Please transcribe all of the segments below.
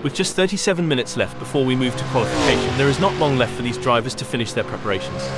With just 37 minutes left before we move to qualification, there is not long left for these drivers to finish their preparations.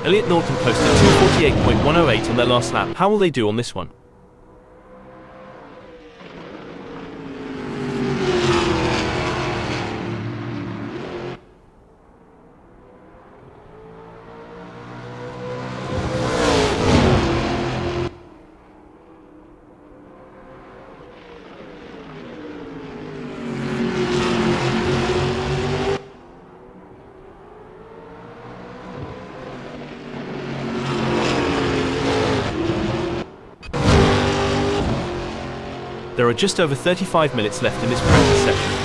Elliott Norton posted 2:48.108 on their last lap. How will they do on this one? There are just over 35 minutes left in this practice session.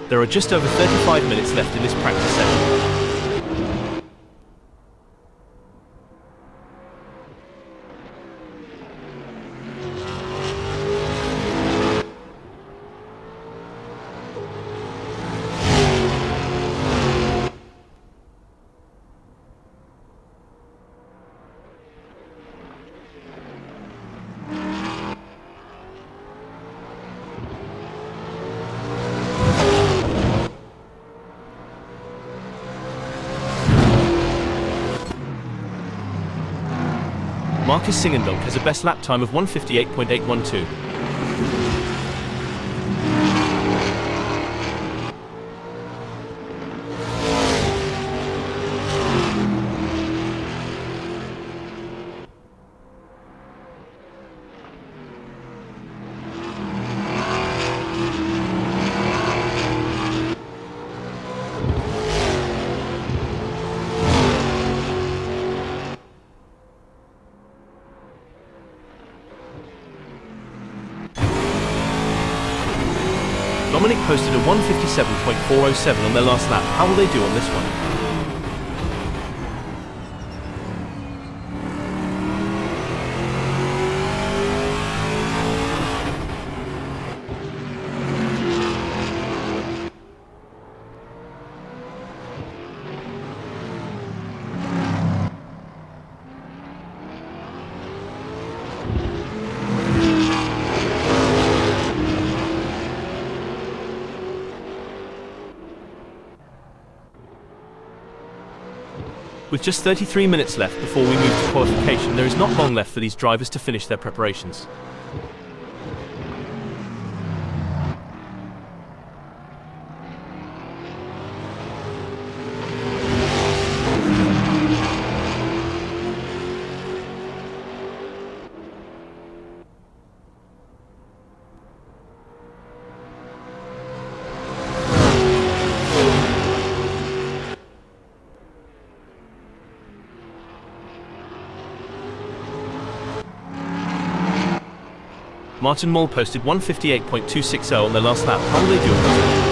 There are just over 35 minutes left in this practice session. Marcus Singendonk has a best lap time of 1:58.812. Dominic posted a 1:57.407 on their last lap. How will they do on this one? With just 33 minutes left before we move to qualification, there is not long left for these drivers to finish their preparations. Martin Moll posted 1:58.260 on their last lap. How will they do it?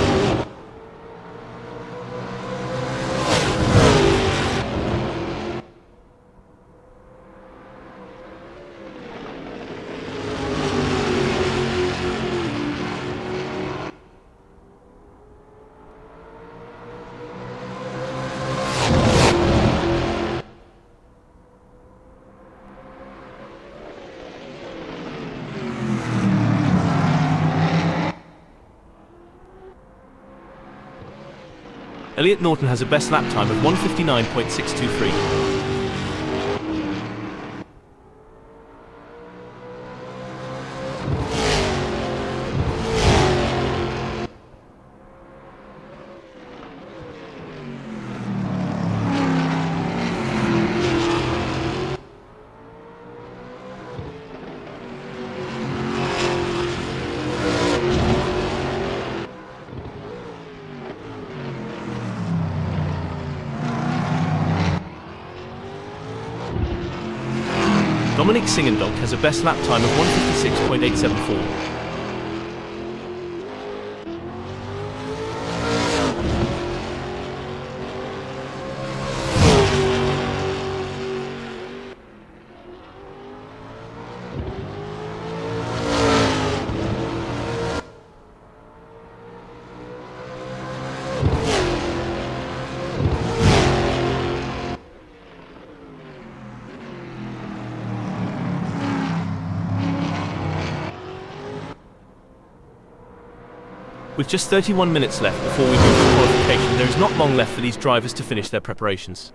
Elliott Norton has a best lap time of 1:59.623. Dominic Singendonk has a best lap time of 1:56.874. With just 31 minutes left before we move to qualification, there is not long left for these drivers to finish their preparations.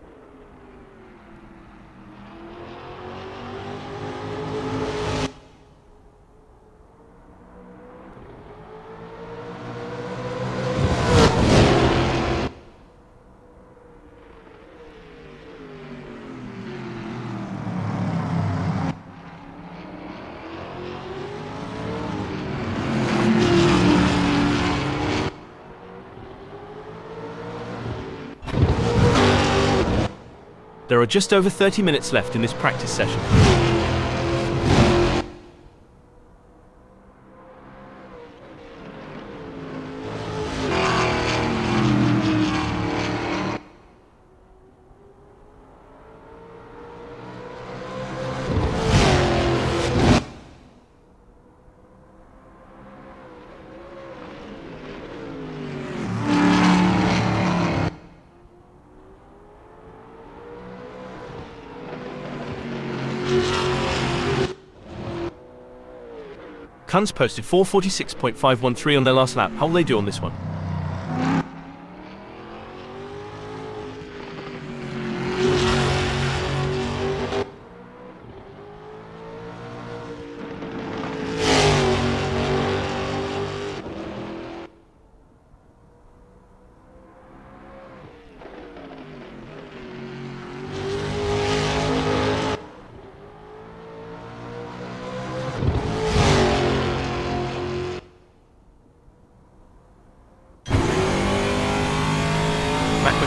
There are just over 30 minutes left in this practice session. Kunz posted 4:46.513 on their last lap. How will they do on this one?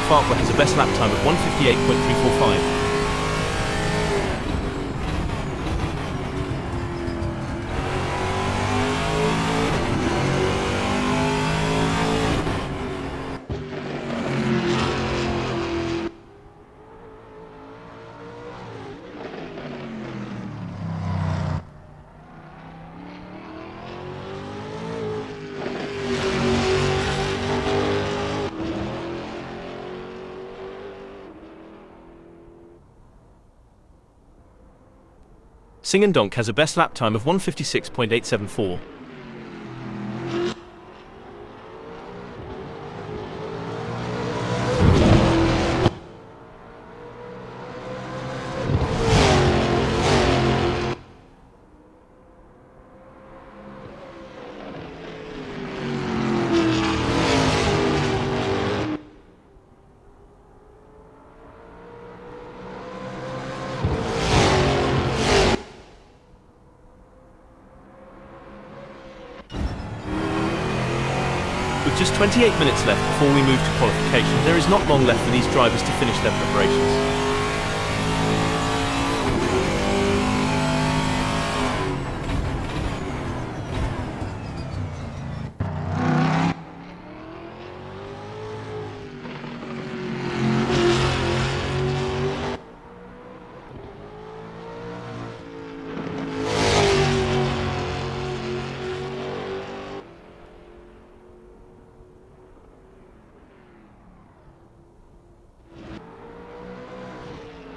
Farquhar has a best lap time of 1:58.345. Singendonk has a best lap time of 1:56.874. With just 28 minutes left before we move to qualification, there is not long left for these drivers to finish their preparations.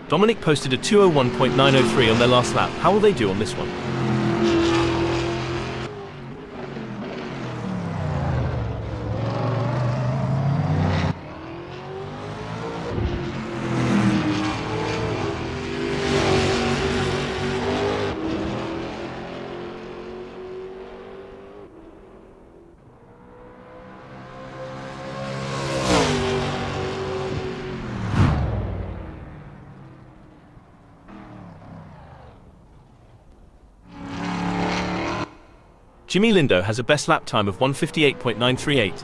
Dominic posted a 2:01.903 on their last lap. How will they do on this one? Jimmy Lindo has a best lap time of 1:58.938.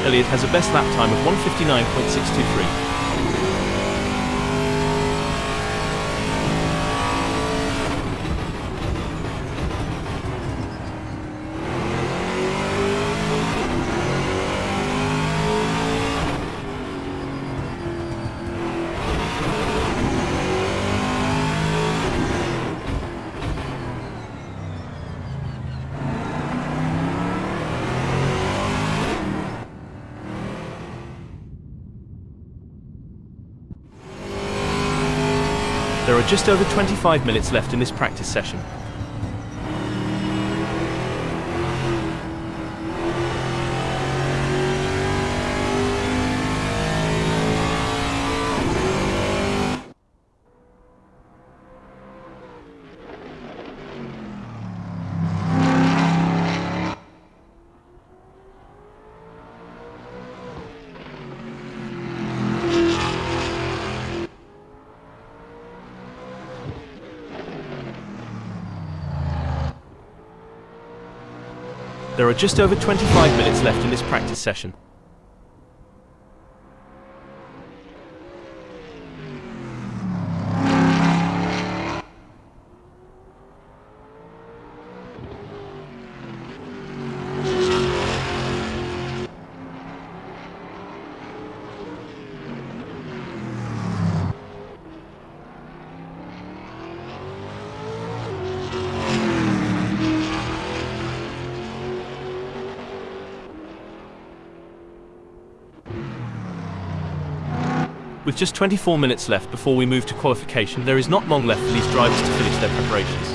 Elliott has a best lap time of 1:59.623. There are just over 25 minutes left in this practice session. There are just over 25 minutes left in this practice session. With just 24 minutes left before we move to qualification, there is not long left for these drivers to finish their preparations.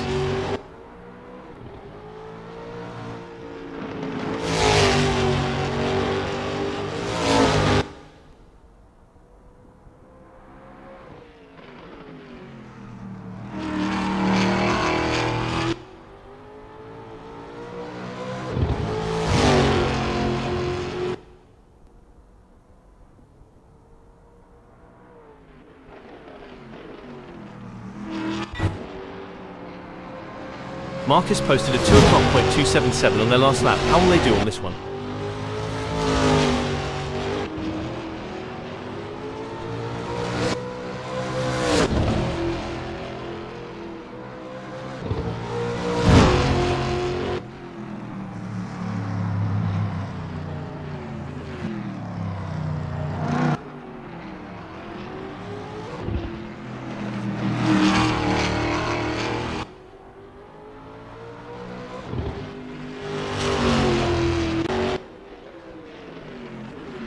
Marcus posted a 2:00.277 on their last lap. How will they do on this one?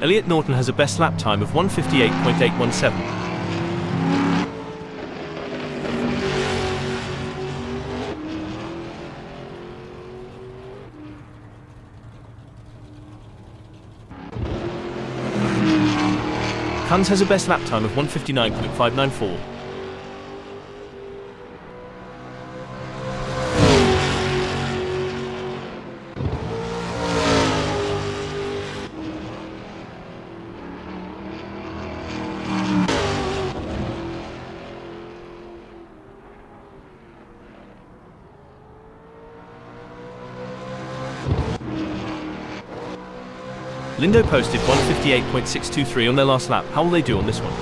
Elliott Norton has a best lap time of 1:58.817. Kunz has a best lap time of 1:59.594. Lindo posted 1:58.623 on their last lap. How will they do on this one?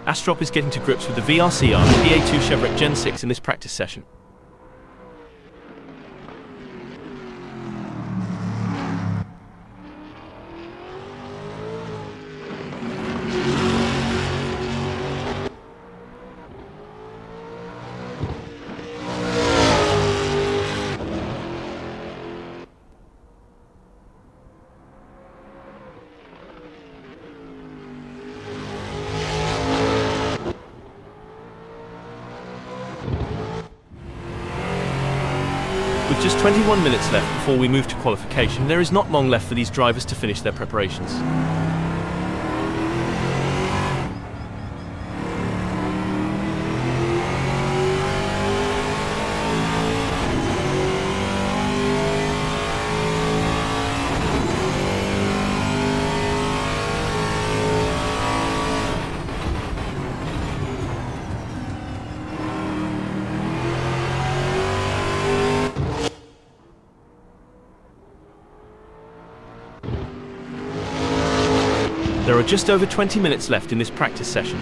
Astrop is getting to grips with the VRCR and EA2 Chevrolet Gen 6 in this practice session. With just 21 minutes left before we move to qualification, there is not long left for these drivers to finish their preparations. There are just over 20 minutes left in this practice session.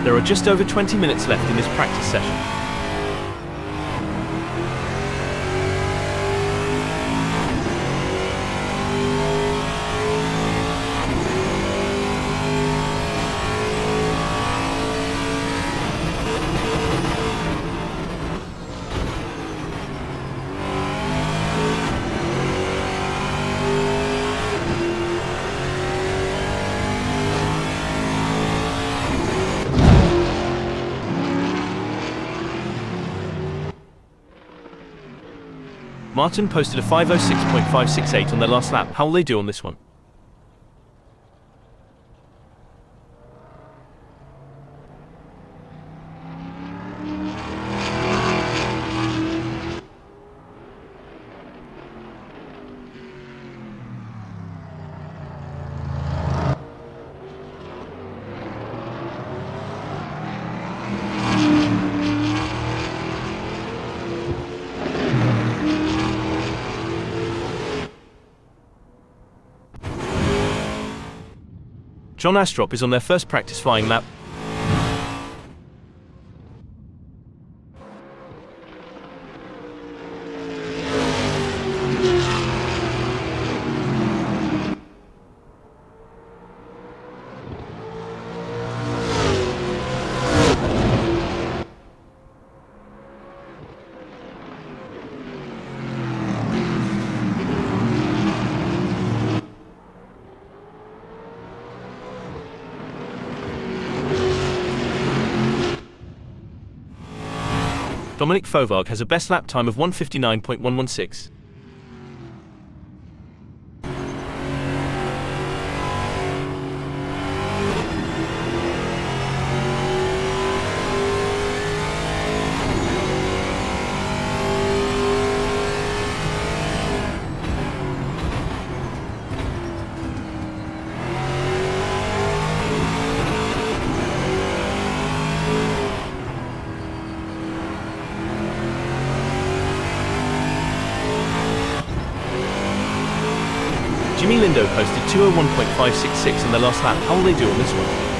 There are just over 20 minutes left in this practice session. Martin posted a 5:06.568 on their last lap. How will they do on this one? John Astrop is on their first practice flying lap. Dominic Fovard has a best lap time of 1:59.116. Jimmy Lindo posted 2:01.566 on their last lap. How will they do on this one?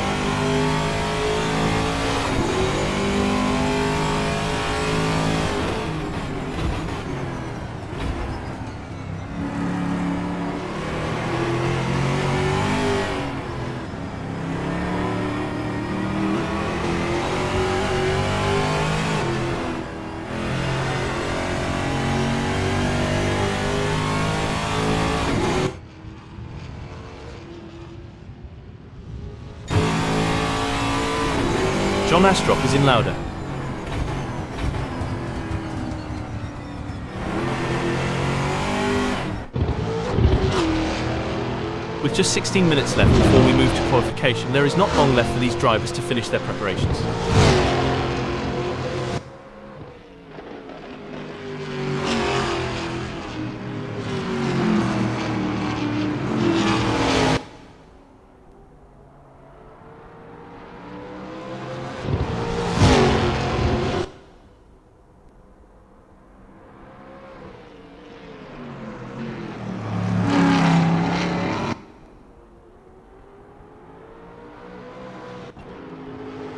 John Astrop is in Lauda. With just 16 minutes left before we move to qualification, there is not long left for these drivers to finish their preparations.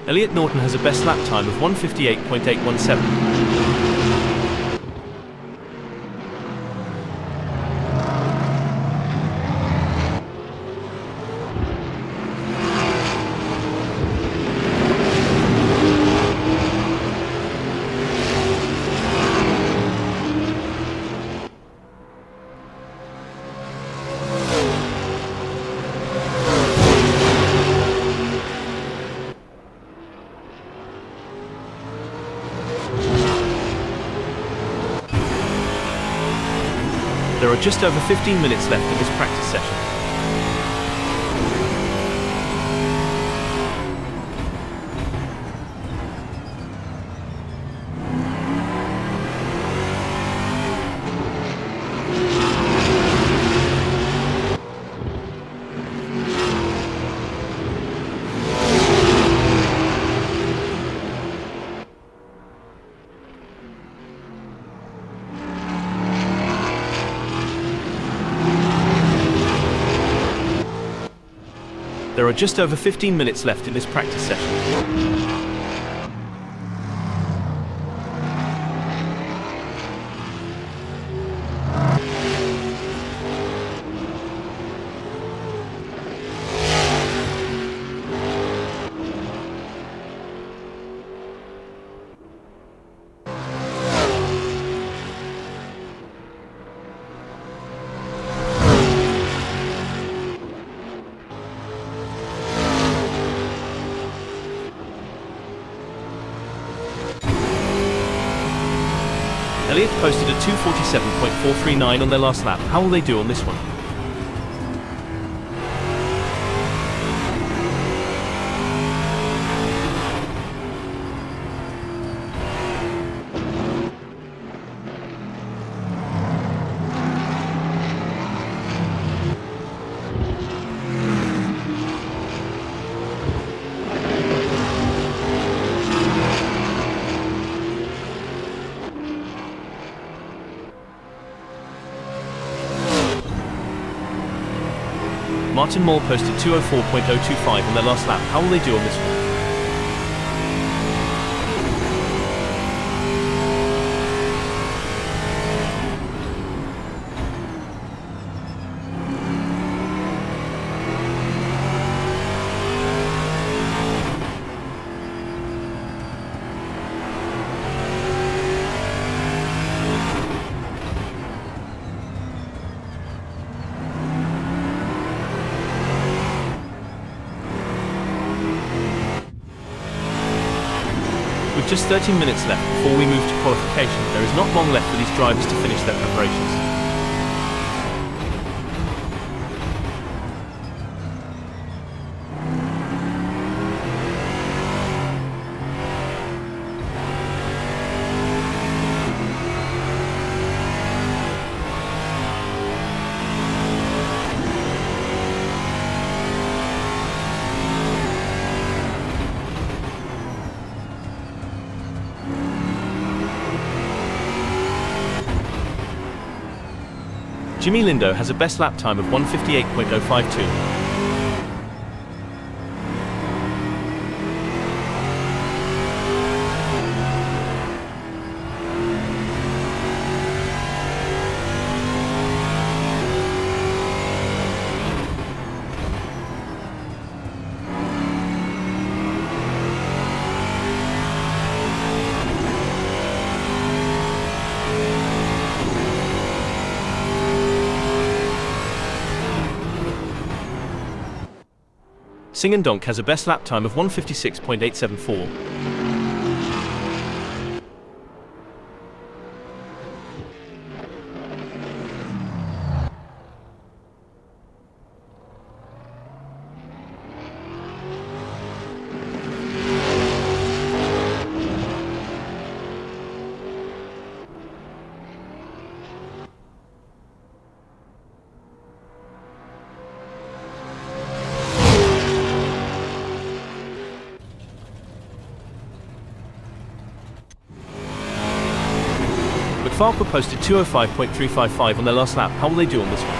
Elliot Norton has a best lap time of 1:58.817. There are just over 15 minutes left in this practice session. There are just over 15 minutes left in this practice session. Elliot posted a 2:47.439 on their last lap. How will they do on this one? Martin Moll posted 2:04.025 on their last lap. How will they do on this one? With just 13 minutes left before we move to qualification, there is not long left for these drivers to finish their preparations. Jimmy Lindo has a best lap time of 1:58.052. Sing and Donk has a best lap time of 1:56.874. Farquhar posted 2:05.355 on their last lap. How will they do on this one?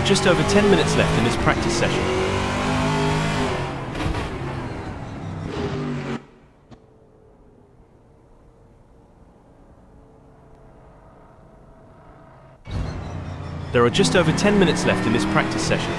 are just over 10 minutes left in this practice session. There are just over 10 minutes left in this practice session.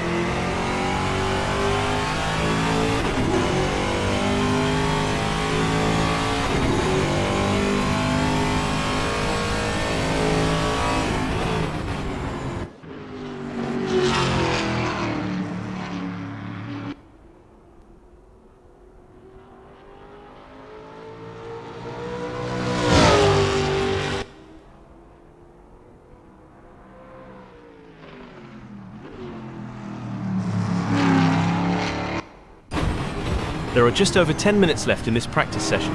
There are just over 10 minutes left in this practice session.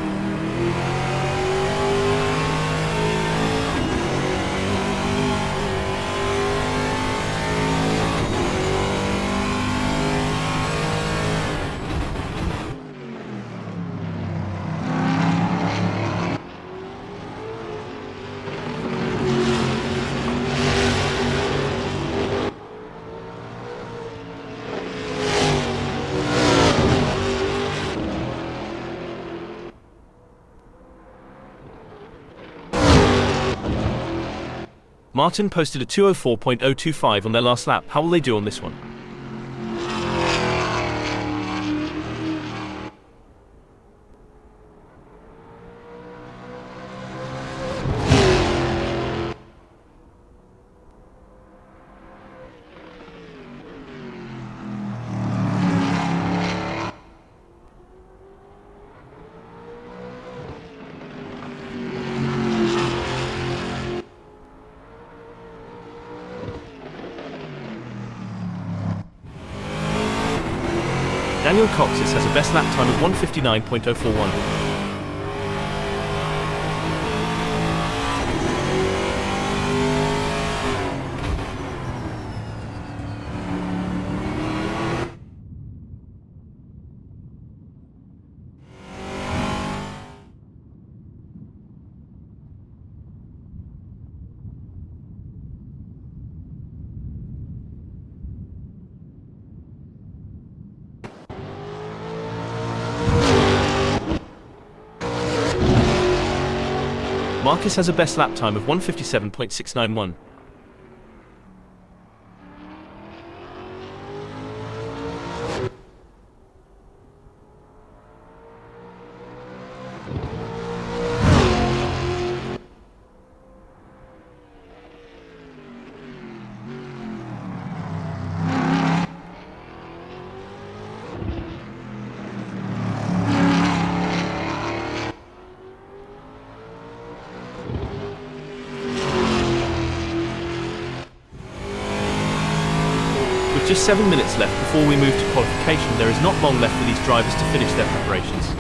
Martin posted a 2:04.025 on their last lap. How will they do on this one? Daniel Coxis has a best lap time of 1:59.041. Marcus has a best lap time of 1:57.691. With just 7 minutes left before we move to qualification, there is not long left for these drivers to finish their preparations.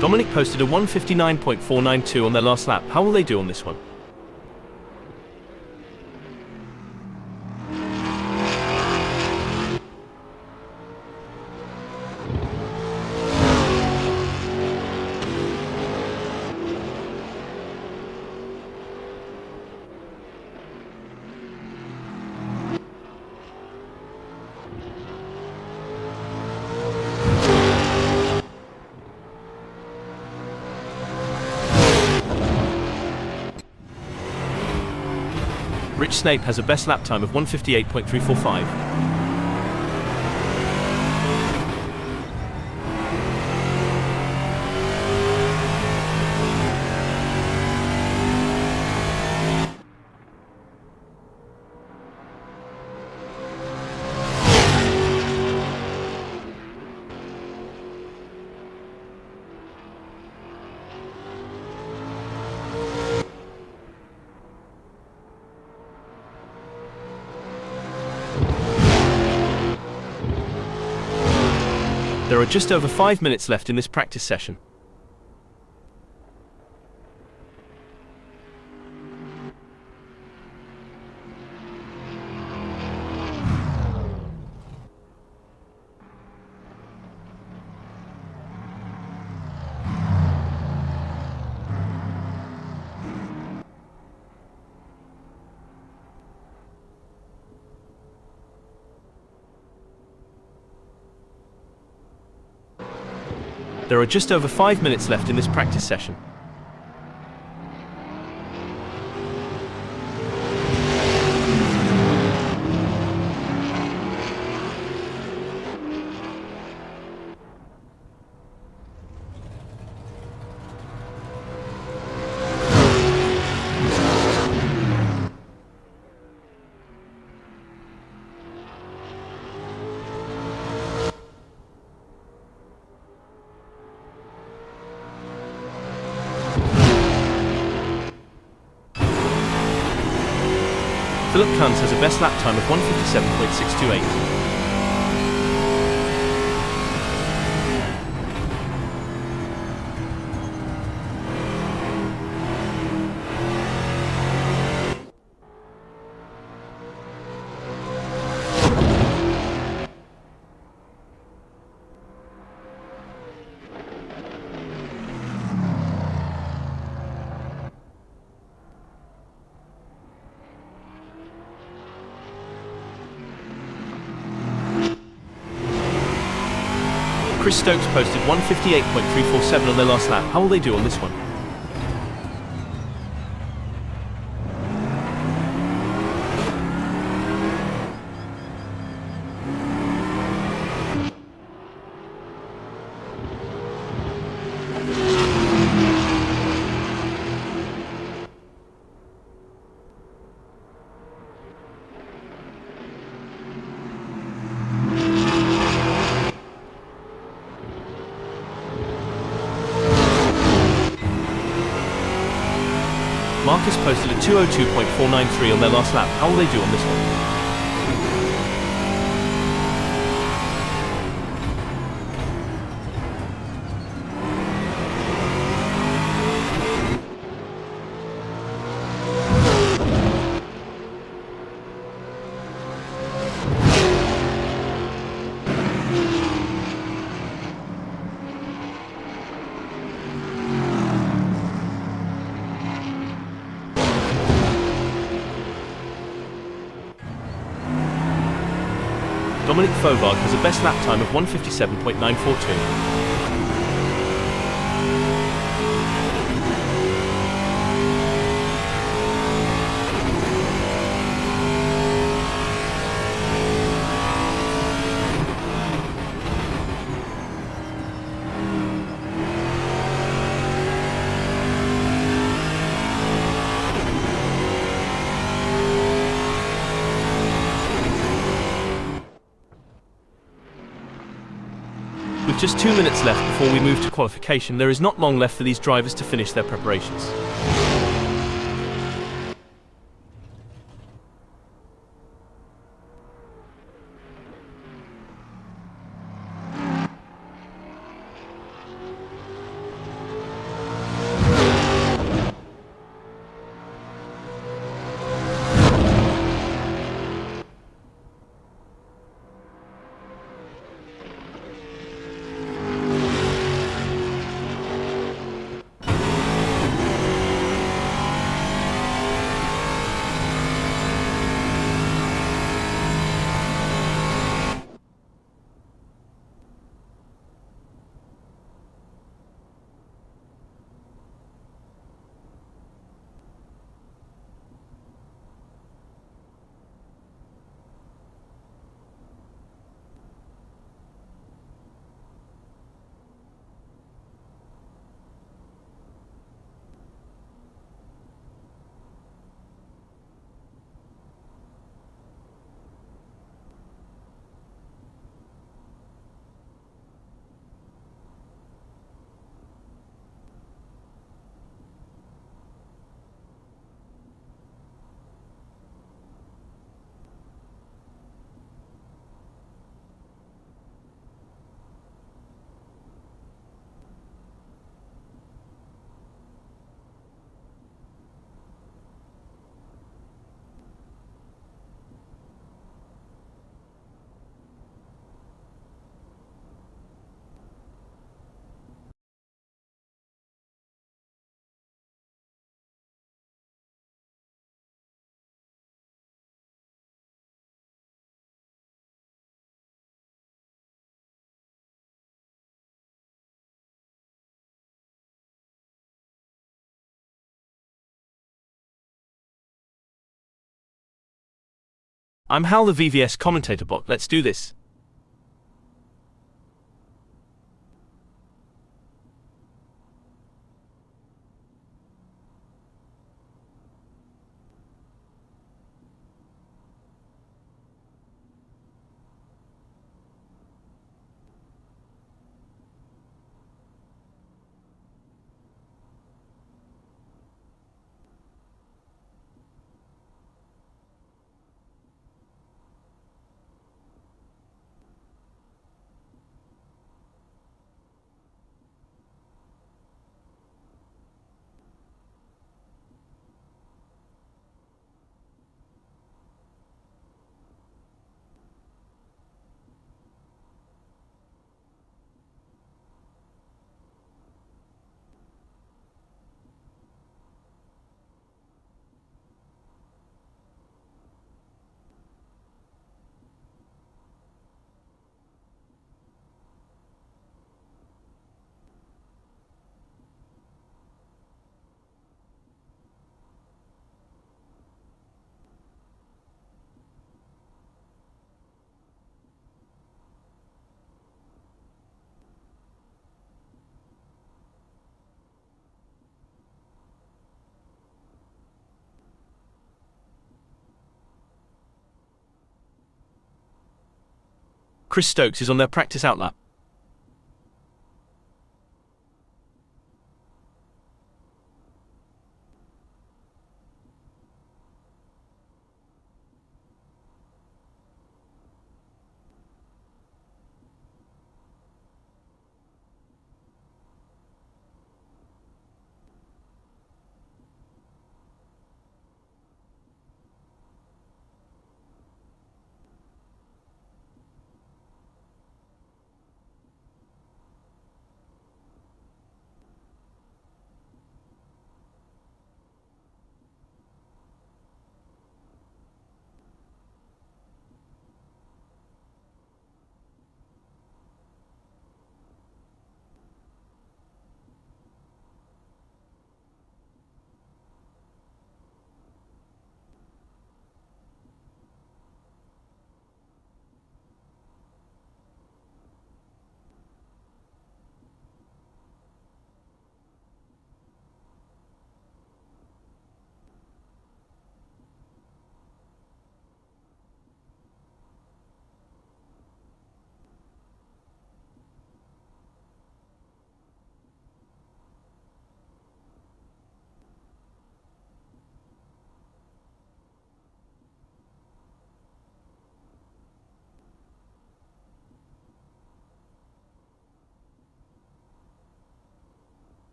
Dominic posted a 1:59.492 on their last lap. How will they do on this one? Rich Snape has a best lap time of 1:58.345. There are just over 5 minutes left in this practice session. There are just over 5 minutes left in this practice session. Philip Kuntz has a best lap time of 1:57.628. Chris Stokes posted 1:58.347 on their last lap. How will they do on this one? Marcus posted a 2:02.493 on their last lap. How will they do on this one? Dominic Fovard has a best lap time of 1:57.942. With just 2 minutes left before we move to qualification, there is not long left for these drivers to finish their preparations. I'm Hal, the VVS commentator bot. Let's do this. Chris Stokes is on their practice outlap.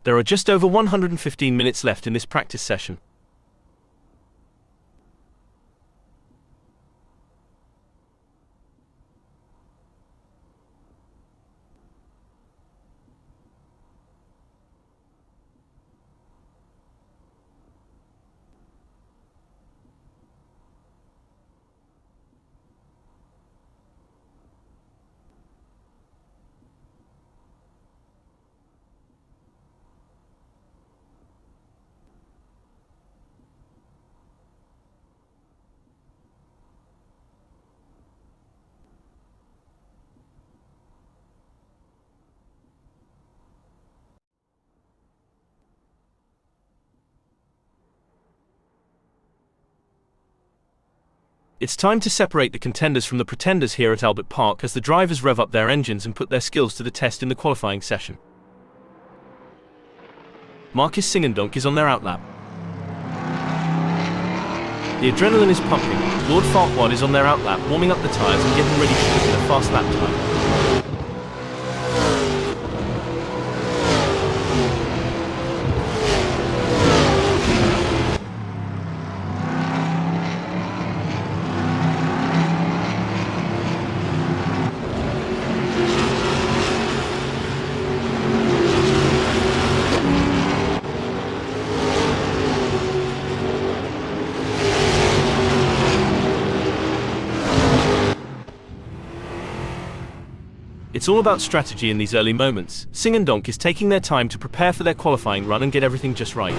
There are just over 115 minutes left in this practice session. It's time to separate the contenders from the pretenders here at Albert Park as the drivers rev up their engines and put their skills to the test in the qualifying session. Marcus Singendonk is on their outlap. The adrenaline is pumping. Lord Farquaad is on their outlap, warming up the tyres and getting ready to put in a fast lap time. It's all about strategy in these early moments. Singendonk is taking their time to prepare for their qualifying run and get everything just right.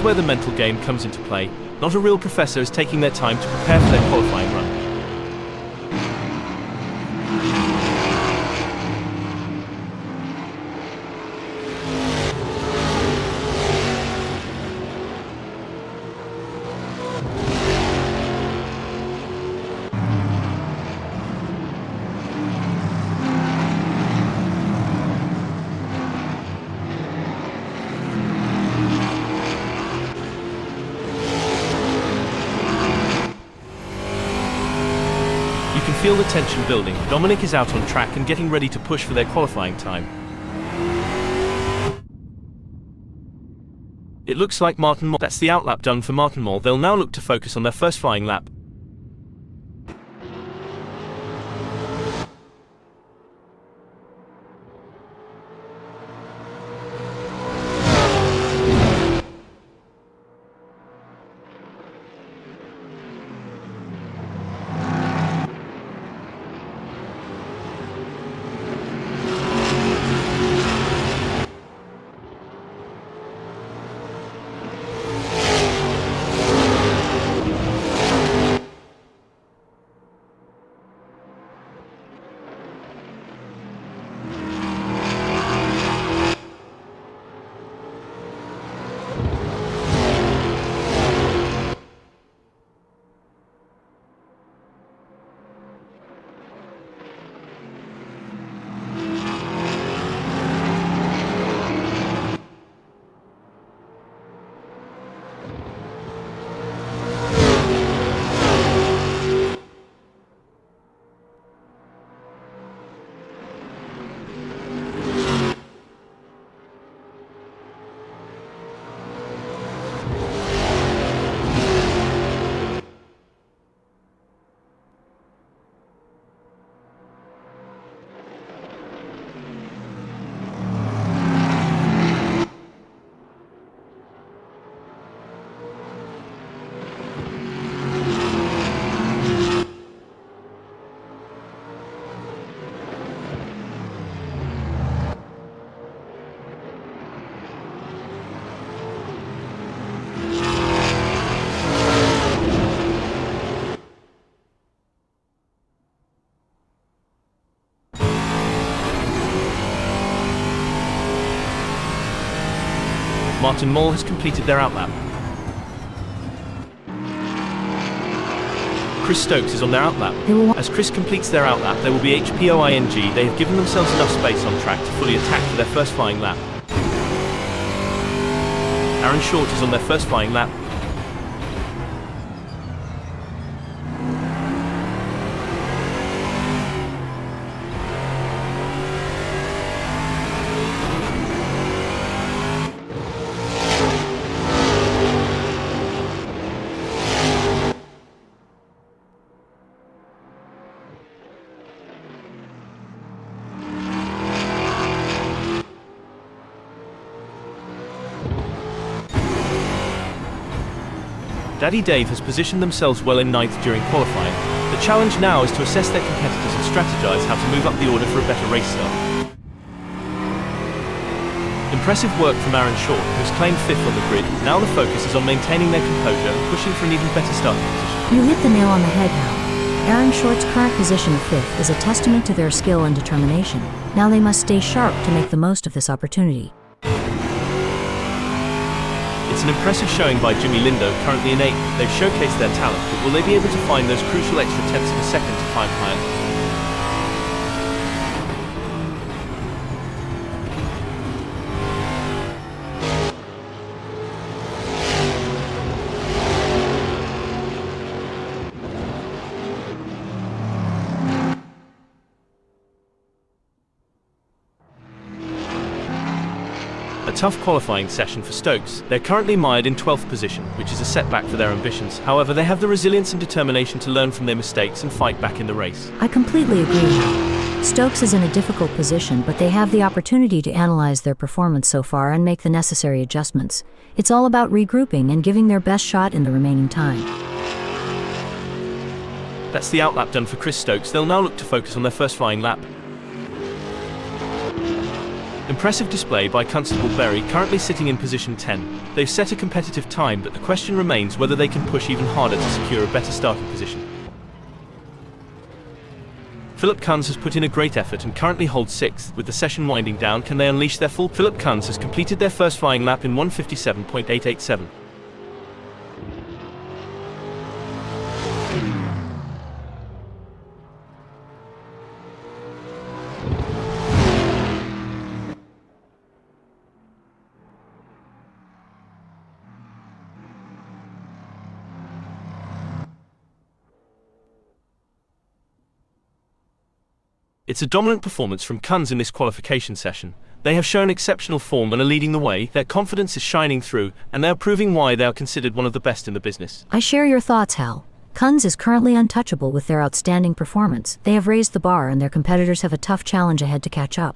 Where the mental game comes into play. Not a real professor is taking their time to prepare for their qualifying run. You can feel the tension building. Dominic is out on track and getting ready to push for their qualifying time. It looks like Martin Moll. That's the outlap done for Martin Moll. They'll now look to focus on their first flying lap. Martin Moll has completed their outlap. Chris Stokes is on their outlap. As Chris completes their outlap, there will be HPOING. They have given themselves enough space on track to fully attack for their first flying lap. Aaron Short is on their first flying lap. Daddy Dave has positioned themselves well in ninth during qualifying. The challenge now is to assess their competitors and strategize how to move up the order for a better race start. Impressive work from Aaron Short, who's claimed 5th on the grid. Now the focus is on maintaining their composure and pushing for an even better starting position. You hit the nail on the head, Hal. Aaron Short's current position of 5th is a testament to their skill and determination. Now they must stay sharp to make the most of this opportunity. It's an impressive showing by Jimmy Lindo, currently in 8th. They've showcased their talent, but will they be able to find those crucial extra tenths of a second to climb higher? A tough qualifying session for Stokes. They're currently mired in 12th position, which is a setback for their ambitions. However, they have the resilience and determination to learn from their mistakes and fight back in the race. I completely agree, Hal. Stokes is in a difficult position, but they have the opportunity to analyze their performance so far and make the necessary adjustments. It's all about regrouping and giving their best shot in the remaining time. That's the outlap done for Chris Stokes. They'll now look to focus on their first flying lap. Impressive display by Constable Berry, currently sitting in position 10. They've set a competitive time, but the question remains whether they can push even harder to secure a better starting position. Philip Kunz has put in a great effort and currently holds 6th. With the session winding down, can they unleash their full? Philip Kunz has completed their first flying lap in 1:57.887. It's a dominant performance from Kunz in this qualification session. They have shown exceptional form and are leading the way. Their confidence is shining through, and they are proving why they are considered one of the best in the business. I share your thoughts, Hal. Kunz is currently untouchable with their outstanding performance. They have raised the bar and their competitors have a tough challenge ahead to catch up.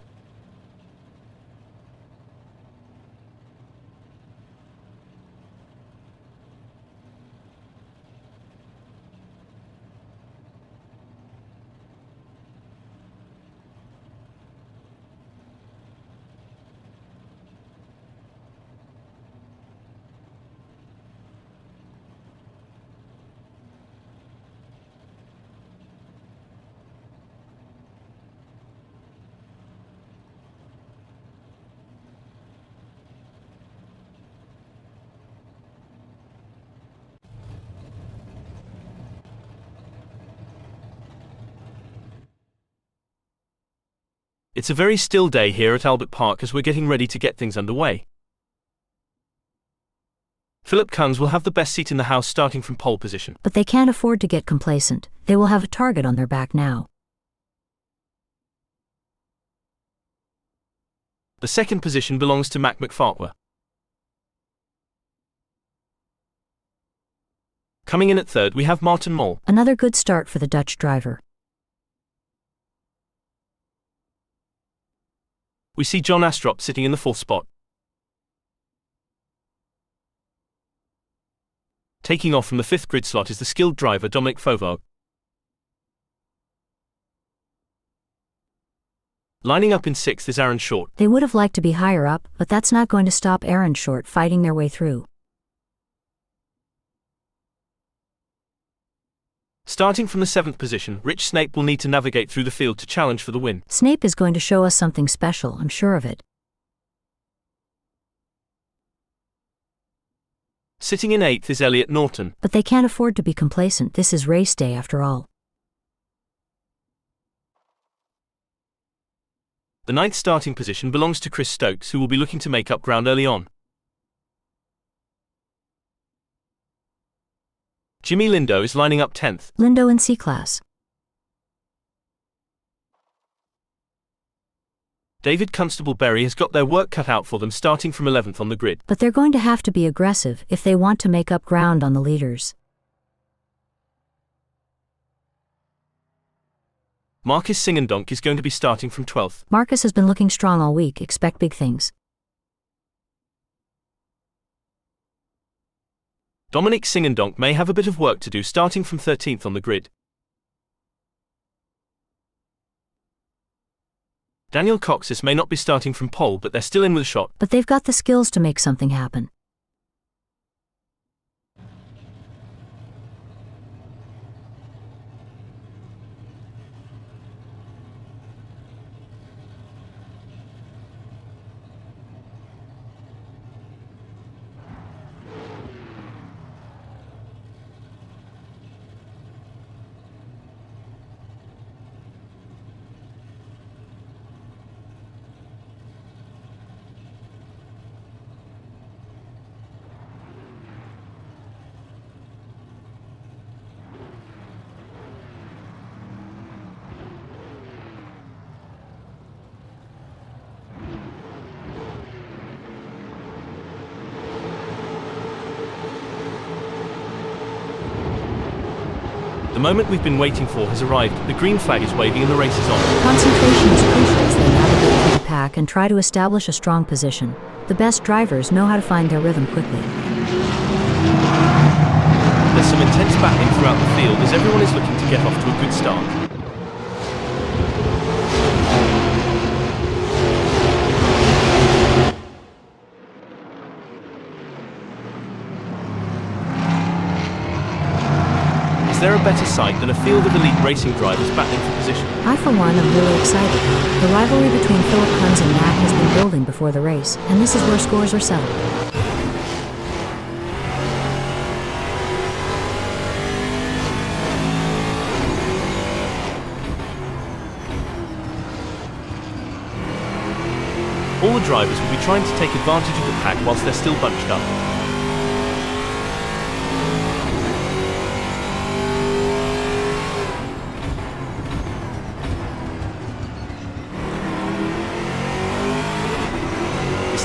It's a very still day here at Albert Park as we're getting ready to get things underway. Philip Kunz will have the best seat in the house starting from pole position. But they can't afford to get complacent. They will have a target on their back now. The second position belongs to Mac McFarquhar. Coming in at third, we have Martin Mol. Another good start for the Dutch driver. We see John Astrop sitting in the 4th spot. Taking off from the 5th grid slot is the skilled driver Dominic Fovard. Lining up in 6th is Aaron Short. They would have liked to be higher up, but that's not going to stop Aaron Short fighting their way through. Starting from the 7th position, Rich Snape will need to navigate through the field to challenge for the win. Snape is going to show us something special, I'm sure of it. Sitting in 8th is Elliot Norton. But they can't afford to be complacent. This is race day after all. The 9th starting position belongs to Chris Stokes, who will be looking to make up ground early on. Jimmy Lindo is lining up 10th. Lindo in C-Class. David Constable Berry has got their work cut out for them starting from 11th on the grid. But they're going to have to be aggressive if they want to make up ground on the leaders. Marcus Singendonk is going to be starting from 12th. Marcus has been looking strong all week. Expect big things. Dominic Singendonk may have a bit of work to do starting from 13th on the grid. Daniel Coxis may not be starting from pole, but they're still in with a shot. But they've got the skills to make something happen. The moment we've been waiting for has arrived. The green flag is waving and the race is on. Concentration is crucial as they navigate through the pack and try to establish a strong position. The best drivers know how to find their rhythm quickly. There's some intense battling throughout the field as everyone is looking to get off to a good start. Is there a better sight than a field of elite racing drivers battling for position? I, for one, am really excited. The rivalry between Philip Kunz and Mack has been building before the race, and this is where scores are settled. All the drivers will be trying to take advantage of the pack whilst they're still bunched up.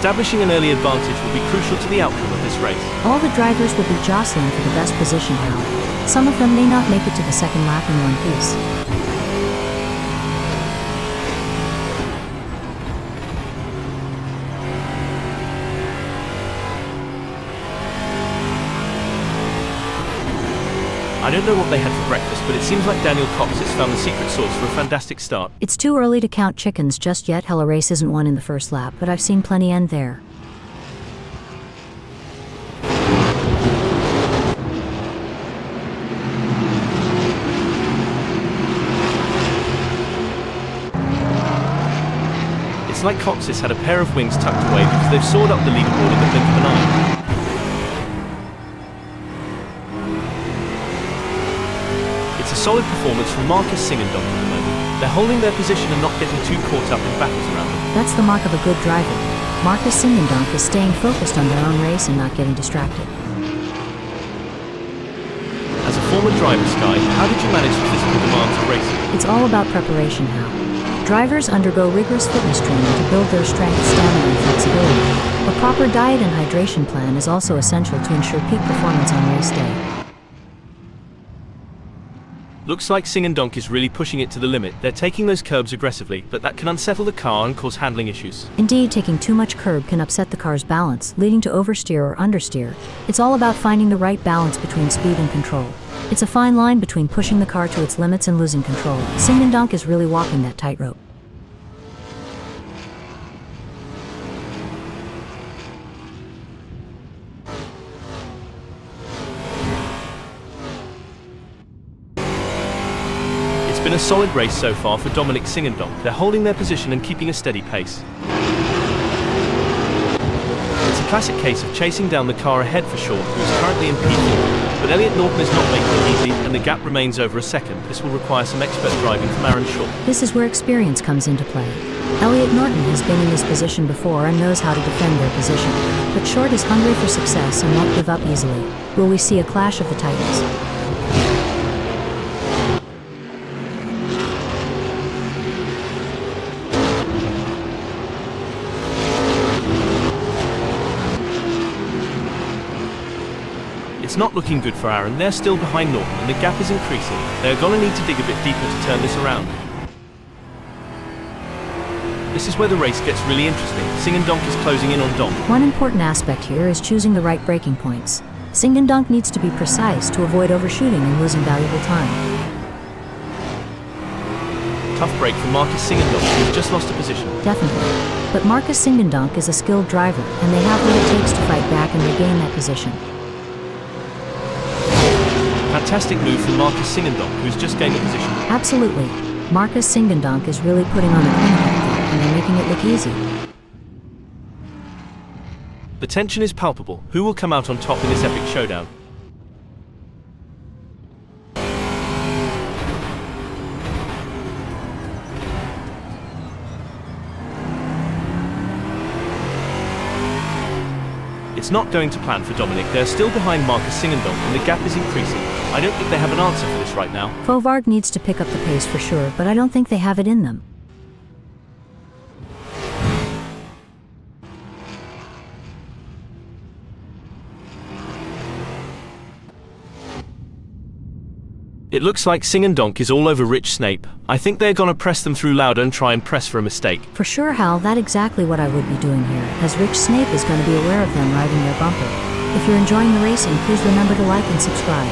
Establishing an early advantage will be crucial to the outcome of this race. All the drivers will be jostling for the best position now. Some of them may not make it to the second lap in one piece. I don't know what they had for breakfast, but it seems like Daniel Cox has found the secret sauce for a fantastic start. It's too early to count chickens just yet. Hell, a race isn't won in the first lap, but I've seen plenty end there. It's like Coxis had a pair of wings tucked away because they've soared up the leaderboard in the blink of an eye. It's a solid performance from Marcus Singendonk at the moment. They're holding their position and not getting too caught up in battles around them. That's the mark of a good driver. Marcus Singendonk is staying focused on their own race and not getting distracted. As a former driver, Sky, how did you manage the physical demands of racing? It's all about preparation now. Drivers undergo rigorous fitness training to build their strength, stamina, and flexibility. A proper diet and hydration plan is also essential to ensure peak performance on race day. Looks like Singendonk is really pushing it to the limit. They're taking those curbs aggressively, but that can unsettle the car and cause handling issues. Indeed, taking too much curb can upset the car's balance, leading to oversteer or understeer. It's all about finding the right balance between speed and control. It's a fine line between pushing the car to its limits and losing control. Singendonk is really walking that tightrope. It's been a solid race so far for Dominic Singendonk. They're holding their position and keeping a steady pace. It's a classic case of chasing down the car ahead for Shaw, who is currently in P4. But Elliot Norton is not making it easy, and the gap remains over a second. This will require some expert driving from Aaron Shaw. This is where experience comes into play. Elliot Norton has been in this position before and knows how to defend their position. But Short is hungry for success and won't give up easily. Will we see a clash of the titans? It's not looking good for Aaron. They're still behind Norton and the gap is increasing. They're going to need to dig a bit deeper to turn this around. This is where the race gets really interesting. Singendonk is closing in on Dom. One important aspect here is choosing the right braking points. Singandunk needs to be precise to avoid overshooting and losing valuable time. Tough break from Marcus Singandunk, who's just lost a position. Definitely. But Marcus Singandunk is a skilled driver, and they have what it takes to fight back and regain that position. Fantastic move from Marcus Singandunk, who's just gained the position. Absolutely. Marcus Singandunk is really putting on the clinic out there, and they're making it look easy. The tension is palpable. Who will come out on top in this epic showdown? It's not going to plan for Dominic. They're still behind Marcus Singandunk, and the gap is increasing. I don't think they have an answer for this right now. Fovarg needs to pick up the pace for sure, but I don't think they have it in them. It looks like Singandunk is all over Rich Snape. I think they're gonna press them through louder and try and press for a mistake. For sure, Hal, that's exactly what I would be doing here, as Rich Snape is going to be aware of them riding their bumper. If you're enjoying the racing, please remember to like and subscribe.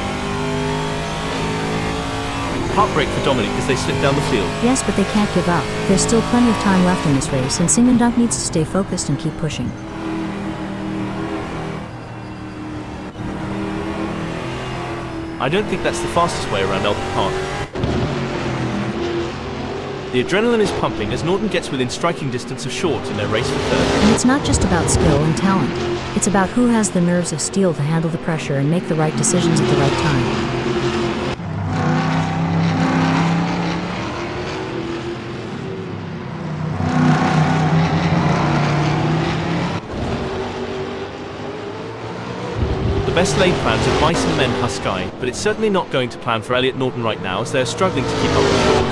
Heartbreak for Dominic as they slip down the field. Yes, but they can't give up. There's still plenty of time left in this race, and Singandunk needs to stay focused and keep pushing. I don't think that's the fastest way around Elton Park. The adrenaline is pumping as Norton gets within striking distance of Short in their race for third. And it's not just about skill and talent. It's about who has the nerves of steel to handle the pressure and make the right decisions at the right time. The best laid plans of Bison Men Husky, but it's certainly not going to plan for Elliot Norton right now as they're struggling to keep up with Short.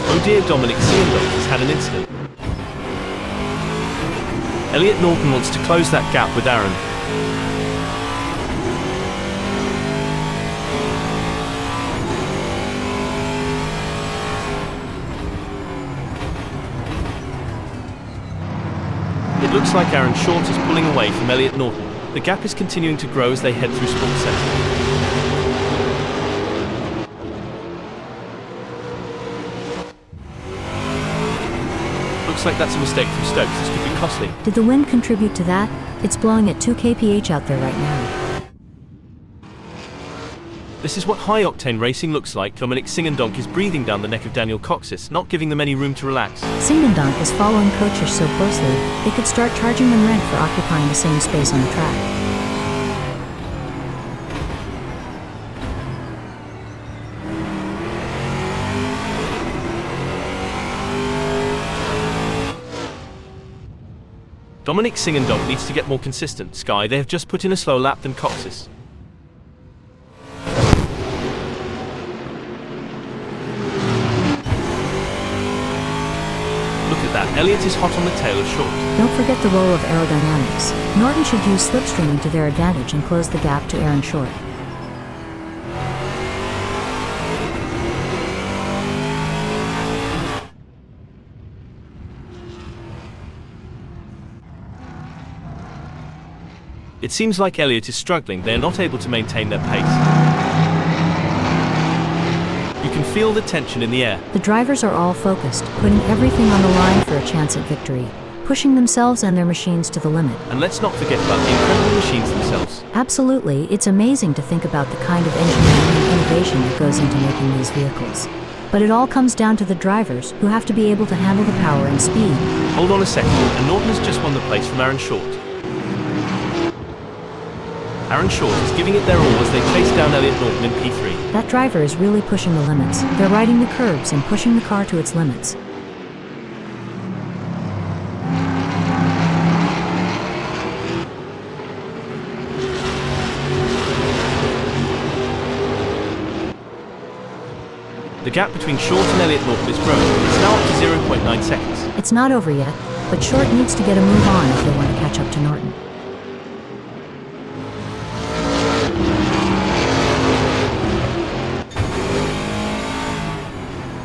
Oh dear, Dominic Singandunk has had an incident. Elliot Norton wants to close that gap with Aaron. It looks like Aaron Short is pulling away from Elliot Norton. The gap is continuing to grow as they head through Sports Centre. Looks like that's a mistake from Stokes. This could be costly. Did the wind contribute to that? It's blowing at 2 kph out there right now. This is what high-octane racing looks like. Dominic Singandunk is breathing down the neck of Daniel Coxis, not giving them any room to relax. Singandunk is following Coachish so closely, they could start charging them rent for occupying the same space on the track. Dominic Singandunk needs to get more consistent. Sky, they have just put in a slower lap than Coxis. Look at that, Elliot is hot on the tail of Short. Don't forget the role of aerodynamics. Norton should use slipstreaming to their advantage and close the gap to Aaron Short. It seems like Elliot is struggling. They are not able to maintain their pace. You can feel the tension in the air. The drivers are all focused, putting everything on the line for a chance at victory, pushing themselves and their machines to the limit. And let's not forget about the incredible machines themselves. Absolutely, it's amazing to think about the kind of engineering and innovation that goes into making these vehicles. But it all comes down to the drivers, who have to be able to handle the power and speed. Hold on a second, and Norton has just won the place from Aaron Short. Aaron Short is giving it their all as they chase down Elliot Norton in P3. That driver is really pushing the limits. They're riding the curbs and pushing the car to its limits. The gap between Short and Elliot Norton is growing. It's now up to 0.9 seconds. It's not over yet, but Short needs to get a move on if they want to catch up to Norton.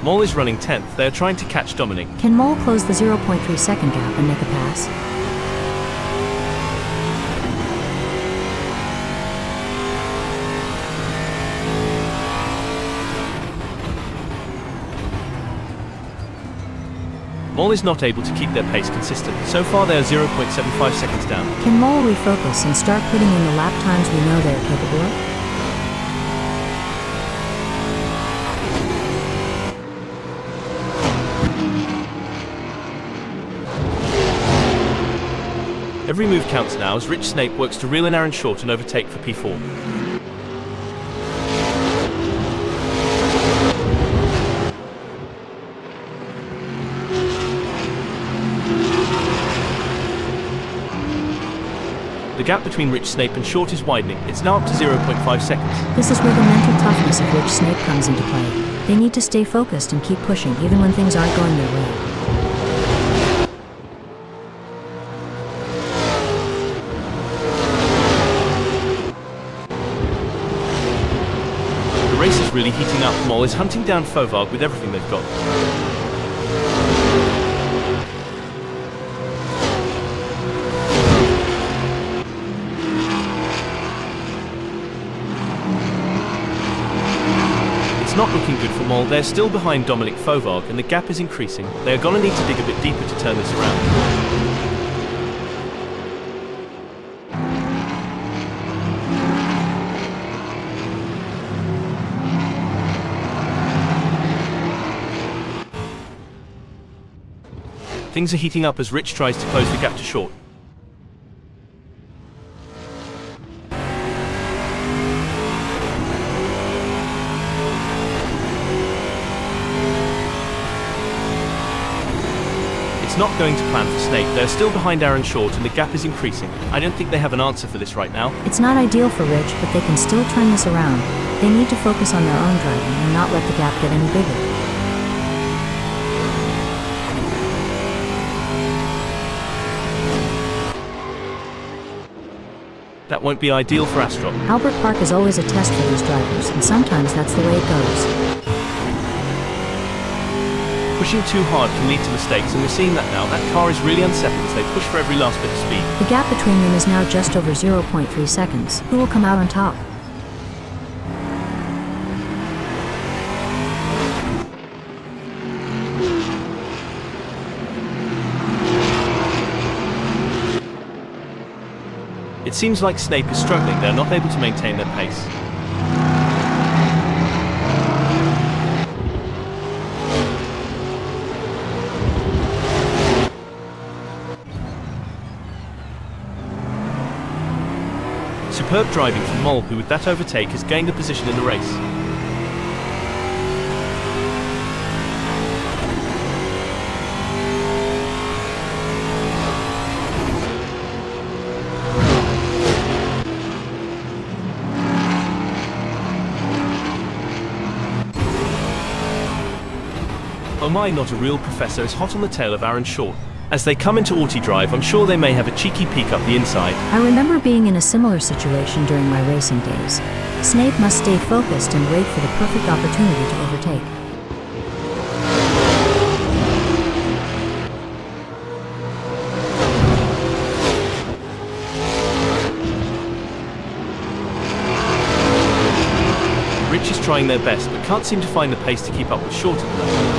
Mole is running 10th. They are trying to catch Dominic. Can Mole close the 0.3 second gap and make a pass? Mole is not able to keep their pace consistent. So far they are 0.75 seconds down. Can Mole refocus and start putting in the lap times we know they are capable of? Every move counts now as Rich Snape works to reel in Aaron short and overtake for P4. The gap between Rich Snape and Short is widening. It's now up to 0.5 seconds. This is where the mental toughness of Rich Snape comes into play. They need to stay focused and keep pushing even when things aren't going their way. The race is really heating up. Mole is hunting down Fauvargue with everything they've got. It's not looking good for Mole. They're still behind Dominic Fauvargue and the gap is increasing. They are going to need to dig a bit deeper to turn this around. Things are heating up as Rich tries to close the gap to Short. It's not going to plan for Snape. They're still behind Aaron Short and the gap is increasing. I don't think they have an answer for this right now. It's not ideal for Rich, but they can still turn this around. They need to focus on their own driving and not let the gap get any bigger. That won't be ideal for Assetto. Albert Park is always a test for these drivers, and sometimes that's the way it goes. Pushing too hard can lead to mistakes, and we're seeing that now. That car is really unsettled as they push for every last bit of speed. The gap between them is now just over 0.3 seconds. Who will come out on top? It seems like Snape is struggling. They're not able to maintain their pace. Superb driving from Mole, who with that overtake has gained a position in the race. Oh my, not a real professor is hot on the tail of Aaron Short. As they come into Auto Drive, I'm sure they may have a cheeky peek up the inside. I remember being in a similar situation during my racing days. Snape must stay focused and wait for the perfect opportunity to overtake. Rich is trying their best, but can't seem to find the pace to keep up with Short at the moment.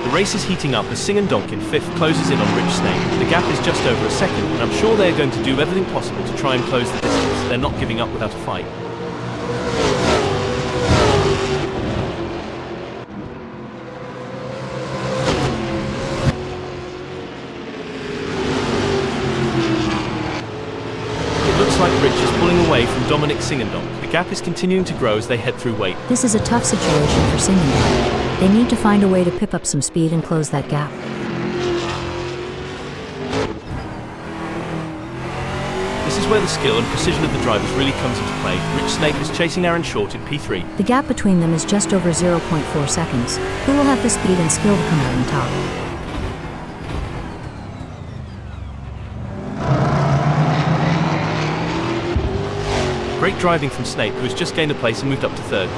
The race is heating up as Sing and Donk in 5th closes in on Rich Snape. The gap is just over a second, and I'm sure they are going to do everything possible to try and close the distance. They're not giving up without a fight. It looks like Rich is pulling away from Dominic Sing and Donk. The gap is continuing to grow as they head through Wait. This is a tough situation for Sing and Donk. They need to find a way to pick up some speed and close that gap. This is where the skill and precision of the drivers really comes into play. Rich Snape is chasing Aaron Short in P3. The gap between them is just over 0.4 seconds. Who will have the speed and skill to come out on top? Great driving from Snape, who has just gained a place and moved up to third.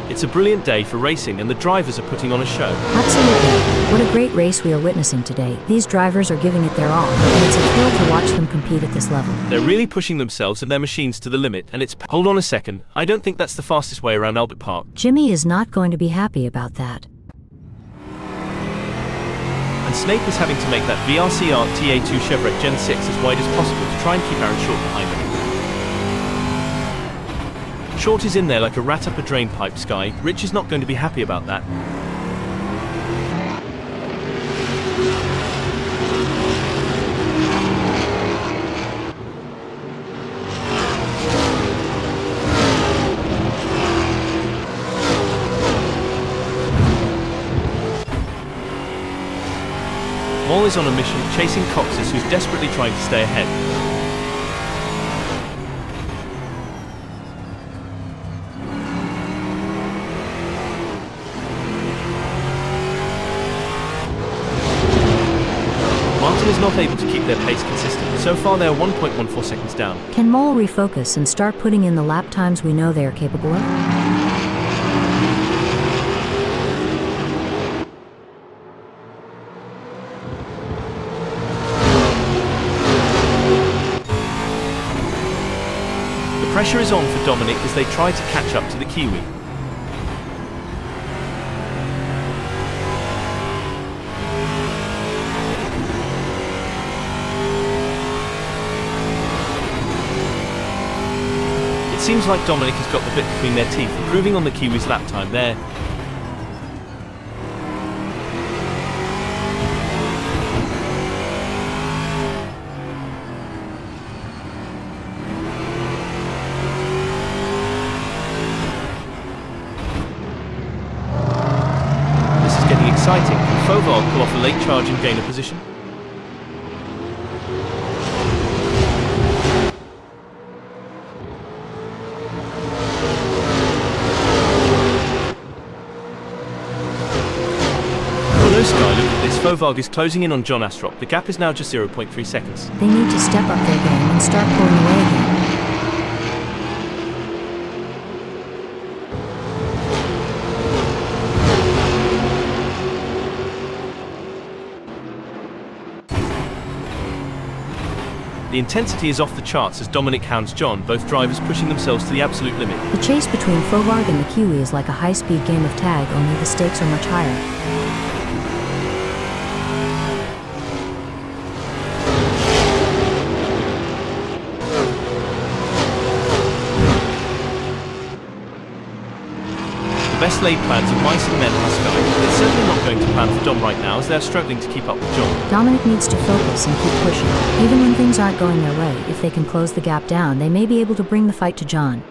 It's a brilliant day for racing, and the drivers are putting on a show. Absolutely. What a great race we are witnessing today. These drivers are giving it their all, and it's a thrill to watch them compete at this level. They're really pushing themselves and their machines to the limit, and it's... Hold on a second. I don't think that's the fastest way around Albert Park. Jimmy is not going to be happy about that. And Snape is having to make that VRCR TA2 Chevrolet Gen 6 as wide as possible to try and keep Aaron Short behind him. Short is in there like a rat up a drain pipe, Sky. Rich is not going to be happy about that. Wall is on a mission, chasing Coxes, who's desperately trying to stay ahead. Martin is not able to keep their pace consistent. So far they are 1.14 seconds down. Can Mole refocus and start putting in the lap times we know they are capable of? The pressure is on for Dominic as they try to catch up to the Kiwi. It seems like Dominic has got the bit between their teeth, improving on the Kiwi's lap time there. Exciting. Can Fovard pull off a late charge and gain a position? Oh no, Sky, look at this. Fovard is closing in on John Astrop. The gap is now just 0.3 seconds. They need to step up their game and start pulling away again. The intensity is off the charts as Dominic hounds John, both drivers pushing themselves to the absolute limit. The chase between Fovard and the Kiwi is like a high-speed game of tag, only the stakes are much higher. The best laid plans of mice and men are Sky. It's certainly not going to plan for Dom right now as they're struggling to keep up with John. Dominic needs to focus and keep pushing. Even when things aren't going their way, if they can close the gap down, they may be able to bring the fight to John.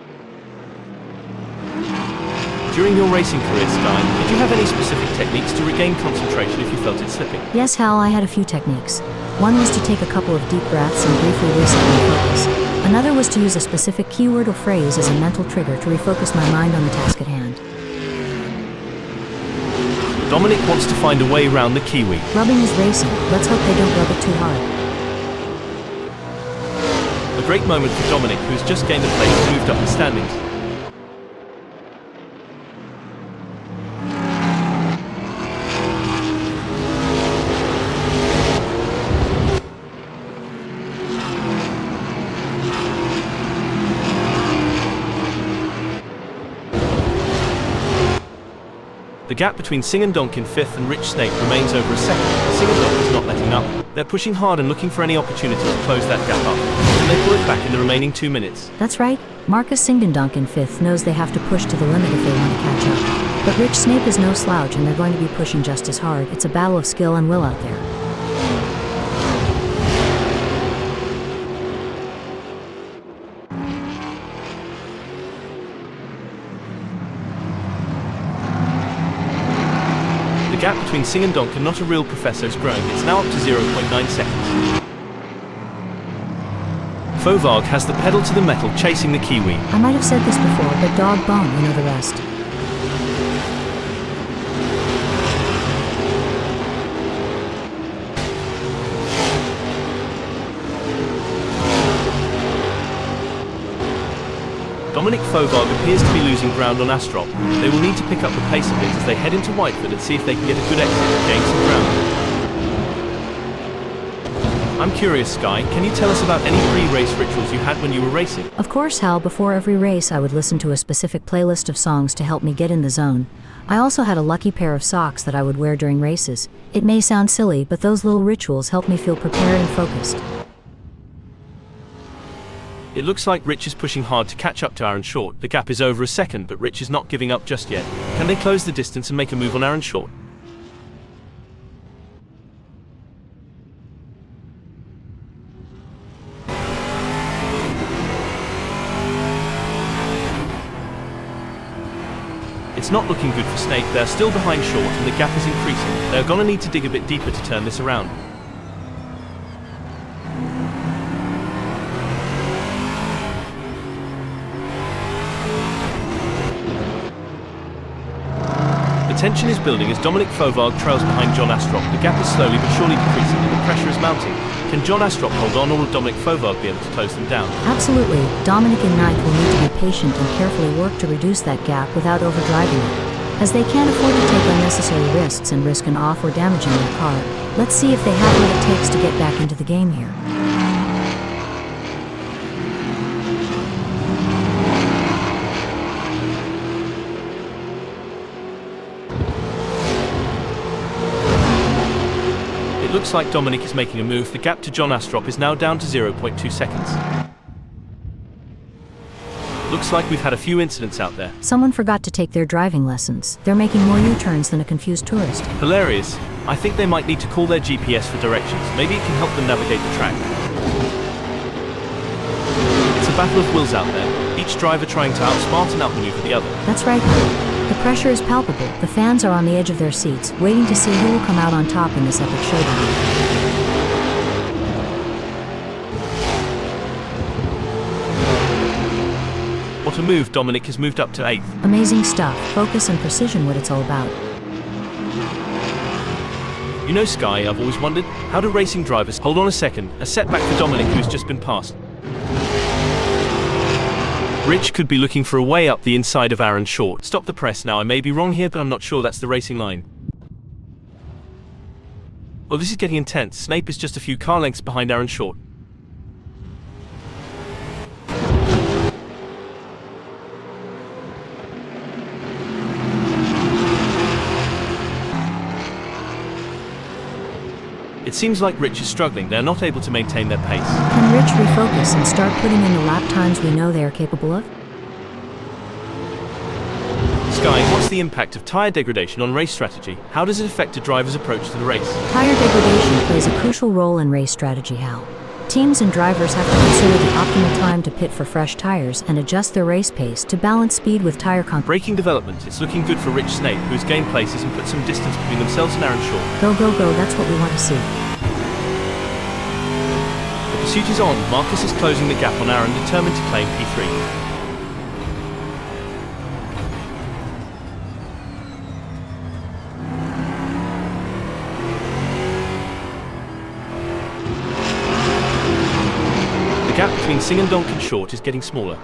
During your racing career, Sky, did you have any specific techniques to regain concentration if you felt it slipping? Yes, Hal, I had a few techniques. One was to take a couple of deep breaths and briefly reset my focus. Another was to use a specific keyword or phrase as a mental trigger to refocus my mind on the task at hand. Dominic wants to find a way around the Kiwi. Rubbing is racing. Let's hope they don't rub it too hard. A great moment for Dominic, who has just gained a place and moved up the standings. The gap between Singandonk in 5th and Rich Snape remains over a second. Singandonk is not letting up. They're pushing hard and looking for any opportunity to close that gap up. Can they pull it back in the remaining 2 minutes? That's right. Marcus Singandonk in 5th knows they have to push to the limit if they want to catch up. But Rich Snape is no slouch and they're going to be pushing just as hard. It's a battle of skill and will out there. The gap between Singandonk and Not a Real Professor is growing. It's now up to 0.9 seconds. Fovard has the pedal to the metal, chasing the Kiwi. I might have said this before, but dog bone, you know the rest. Dominic Fovard appears to be losing ground on Astrop. They will need to pick up the pace a bit as they head into Whiteford and see if they can get a good exit and gain some ground. I'm curious, Sky, can you tell us about any pre-race rituals you had when you were racing? Of course, Hal, before every race I would listen to a specific playlist of songs to help me get in the zone. I also had a lucky pair of socks that I would wear during races. It may sound silly, but those little rituals help me feel prepared and focused. It looks like Rich is pushing hard to catch up to Aaron Short. The gap is over a second, but Rich is not giving up just yet. Can they close the distance and make a move on Aaron Short? It's not looking good for Snake. They're still behind Short and the gap is increasing. They're gonna need to dig a bit deeper to turn this around. The tension is building as Dominic Fovard trails behind John Astrop. The gap is slowly but surely decreasing and the pressure is mounting. Can John Astrop hold on, or will Dominic Fovard be able to close them down? Absolutely. Dominic in ninth will need to be patient and carefully work to reduce that gap without overdriving it, as they can't afford to take unnecessary risks and risk an off or damaging their car. Let's see if they have what it takes to get back into the game here. It looks like Dominic is making a move. The gap to John Astrop is now down to 0.2 seconds. Looks like we've had a few incidents out there. Someone forgot to take their driving lessons. They're making more U-turns than a confused tourist. Hilarious. I think they might need to call their GPS for directions. Maybe it can help them navigate the track. It's a battle of wills out there, each driver trying to outsmart and outmaneuver the other. That's right, Hal. The pressure is palpable. The fans are on the edge of their seats, waiting to see who will come out on top in this epic showdown. What a move. Dominic has moved up to 8th. Amazing stuff. Focus and precision, what it's all about. You know, Sky, I've always wondered, how do racing drivers... Hold on a second. A setback for Dominic, who's just been passed. Rich could be looking for a way up the inside of Aaron Short. Stop the press now. I may be wrong here, but I'm not sure that's the racing line. Well, this is getting intense. Snape is just a few car lengths behind Aaron Short. It seems like Rich is struggling. They're not able to maintain their pace. Can Rich refocus and start putting in the lap times we know they are capable of? Sky, what's the impact of tyre degradation on race strategy? How does it affect a driver's approach to the race? Tire degradation plays a crucial role in race strategy, Hal. Teams and drivers have to consider the optimal time to pit for fresh tires and adjust their race pace to balance speed with tire Braking development. It's looking good for Rich Snape, who's gained places and put some distance between themselves and Aaron Short. Go, go, go, that's what we want to see. The pursuit is on. Marcus is closing the gap on Aaron, determined to claim P3. The gap between Singandonk and Short is getting smaller.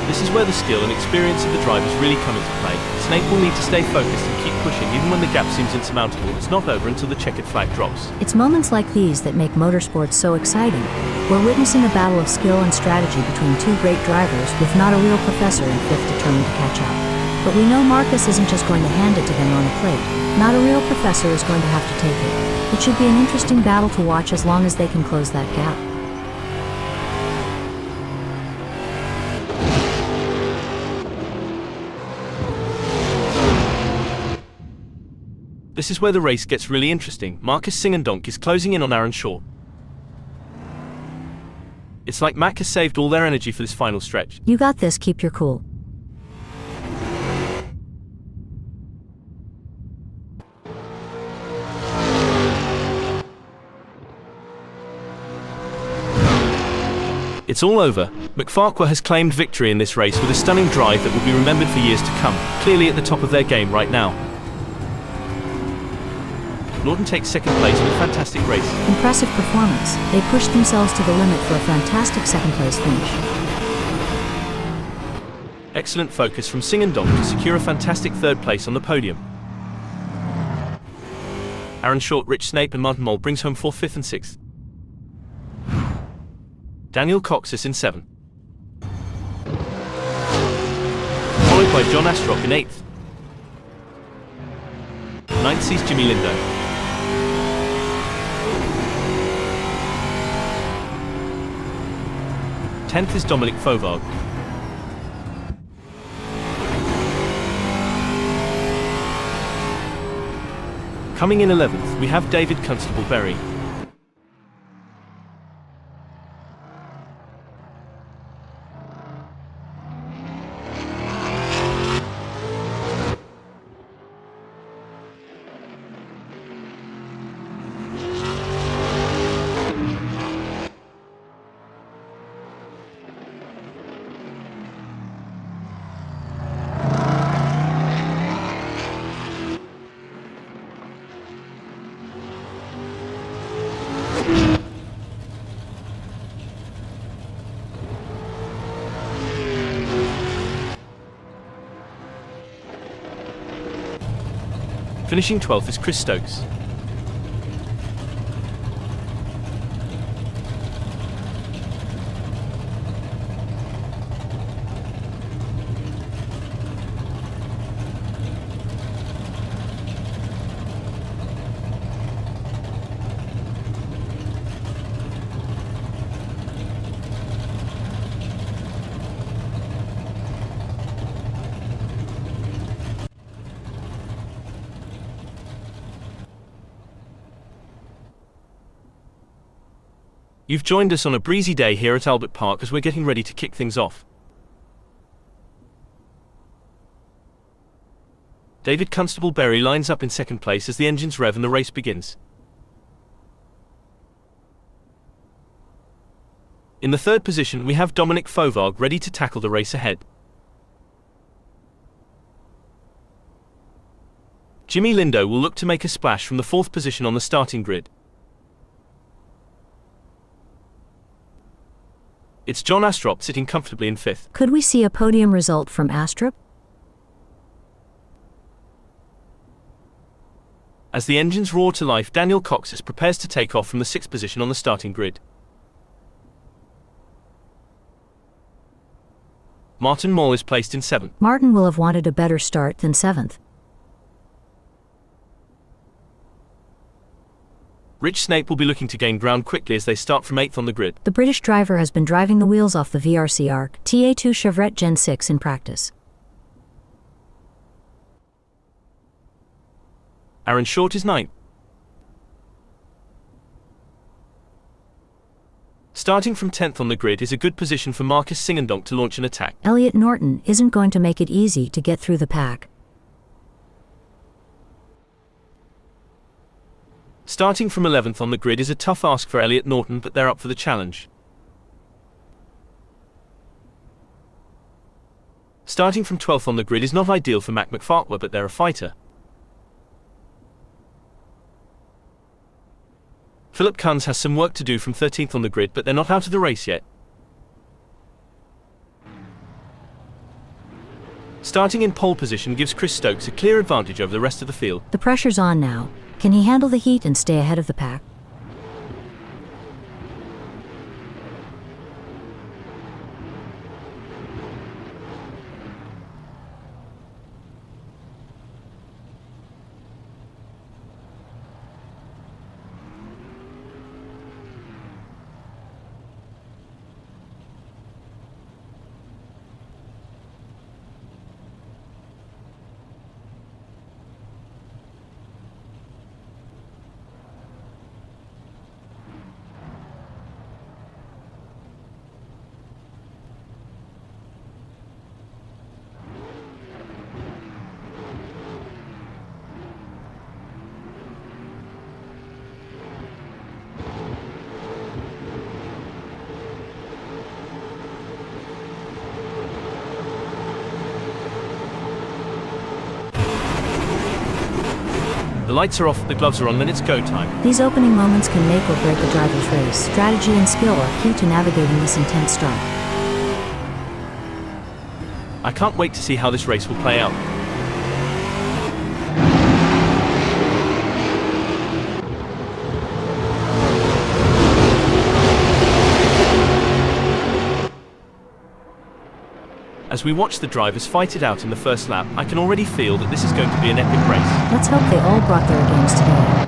This is where the skill and experience of the drivers really come into play. Snake will need to stay focused and keep pushing even when the gap seems insurmountable. It's not over until the checkered flag drops. It's moments like these that make motorsports so exciting. We're witnessing a battle of skill and strategy between two great drivers with not a real professor in fifth determined to catch up. But we know Marcus isn't just going to hand it to them on a plate. Not a real professor is going to have to take it. It should be an interesting battle to watch as long as they can close that gap. This is where the race gets really interesting. Marcus Singandonk is closing in on Aaron Short. It's like Mac has saved all their energy for this final stretch. You got this, keep your cool. It's all over. McFarquhar has claimed victory in this race with a stunning drive that will be remembered for years to come, clearly at the top of their game right now. Norton takes second place in a fantastic race. Impressive performance. They pushed themselves to the limit for a fantastic second place finish. Excellent focus from Singh-Dong to secure a fantastic third place on the podium. Aaron Short, Rich Snape and Martin Mole brings home 4th, 5th and 6th. Daniel Coxis in 7th. Followed by John Astrop in 8th. 9th sees Jimmy Lindo. 10th is Dominic Fauvargue. Coming in 11th, we have David Constable-Berry. Finishing 12th is Chris Stokes. You've joined us on a breezy day here at Albert Park as we're getting ready to kick things off. David Constable-Berry lines up in second place as the engines rev and the race begins. In the third position, we have Dominic Fauvargue ready to tackle the race ahead. Jimmy Lindo will look to make a splash from the fourth position on the starting grid. It's John Astrop sitting comfortably in fifth. Could we see a podium result from Astrop? As the engines roar to life, Daniel Coxis prepares to take off from the sixth position on the starting grid. Martin Mole is placed in seventh. Martin will have wanted a better start than seventh. Rich Snape will be looking to gain ground quickly as they start from 8th on the grid. The British driver has been driving the wheels off the VRC ARC TA2 Chevrolet Gen 6 in practice. Aaron Short is 9th. Starting from 10th on the grid is a good position for Marcus Singh-Dong to launch an attack. Elliot Norton isn't going to make it easy to get through the pack. Starting from 11th on the grid is a tough ask for Elliot Norton, but they're up for the challenge. Starting from 12th on the grid is not ideal for Mac McFarquhar, but they're a fighter. Philip Kunz has some work to do from 13th on the grid, but they're not out of the race yet. Starting in pole position gives Chris Stokes a clear advantage over the rest of the field. The pressure's on now. Can he handle the heat and stay ahead of the pack? The lights are off, the gloves are on, then it's go time. These opening moments can make or break a driver's race. Strategy and skill are key to navigating this intense start. I can't wait to see how this race will play out. As we watch the drivers fight it out in the first lap, I can already feel that this is going to be an epic race. Let's hope they all brought their games today.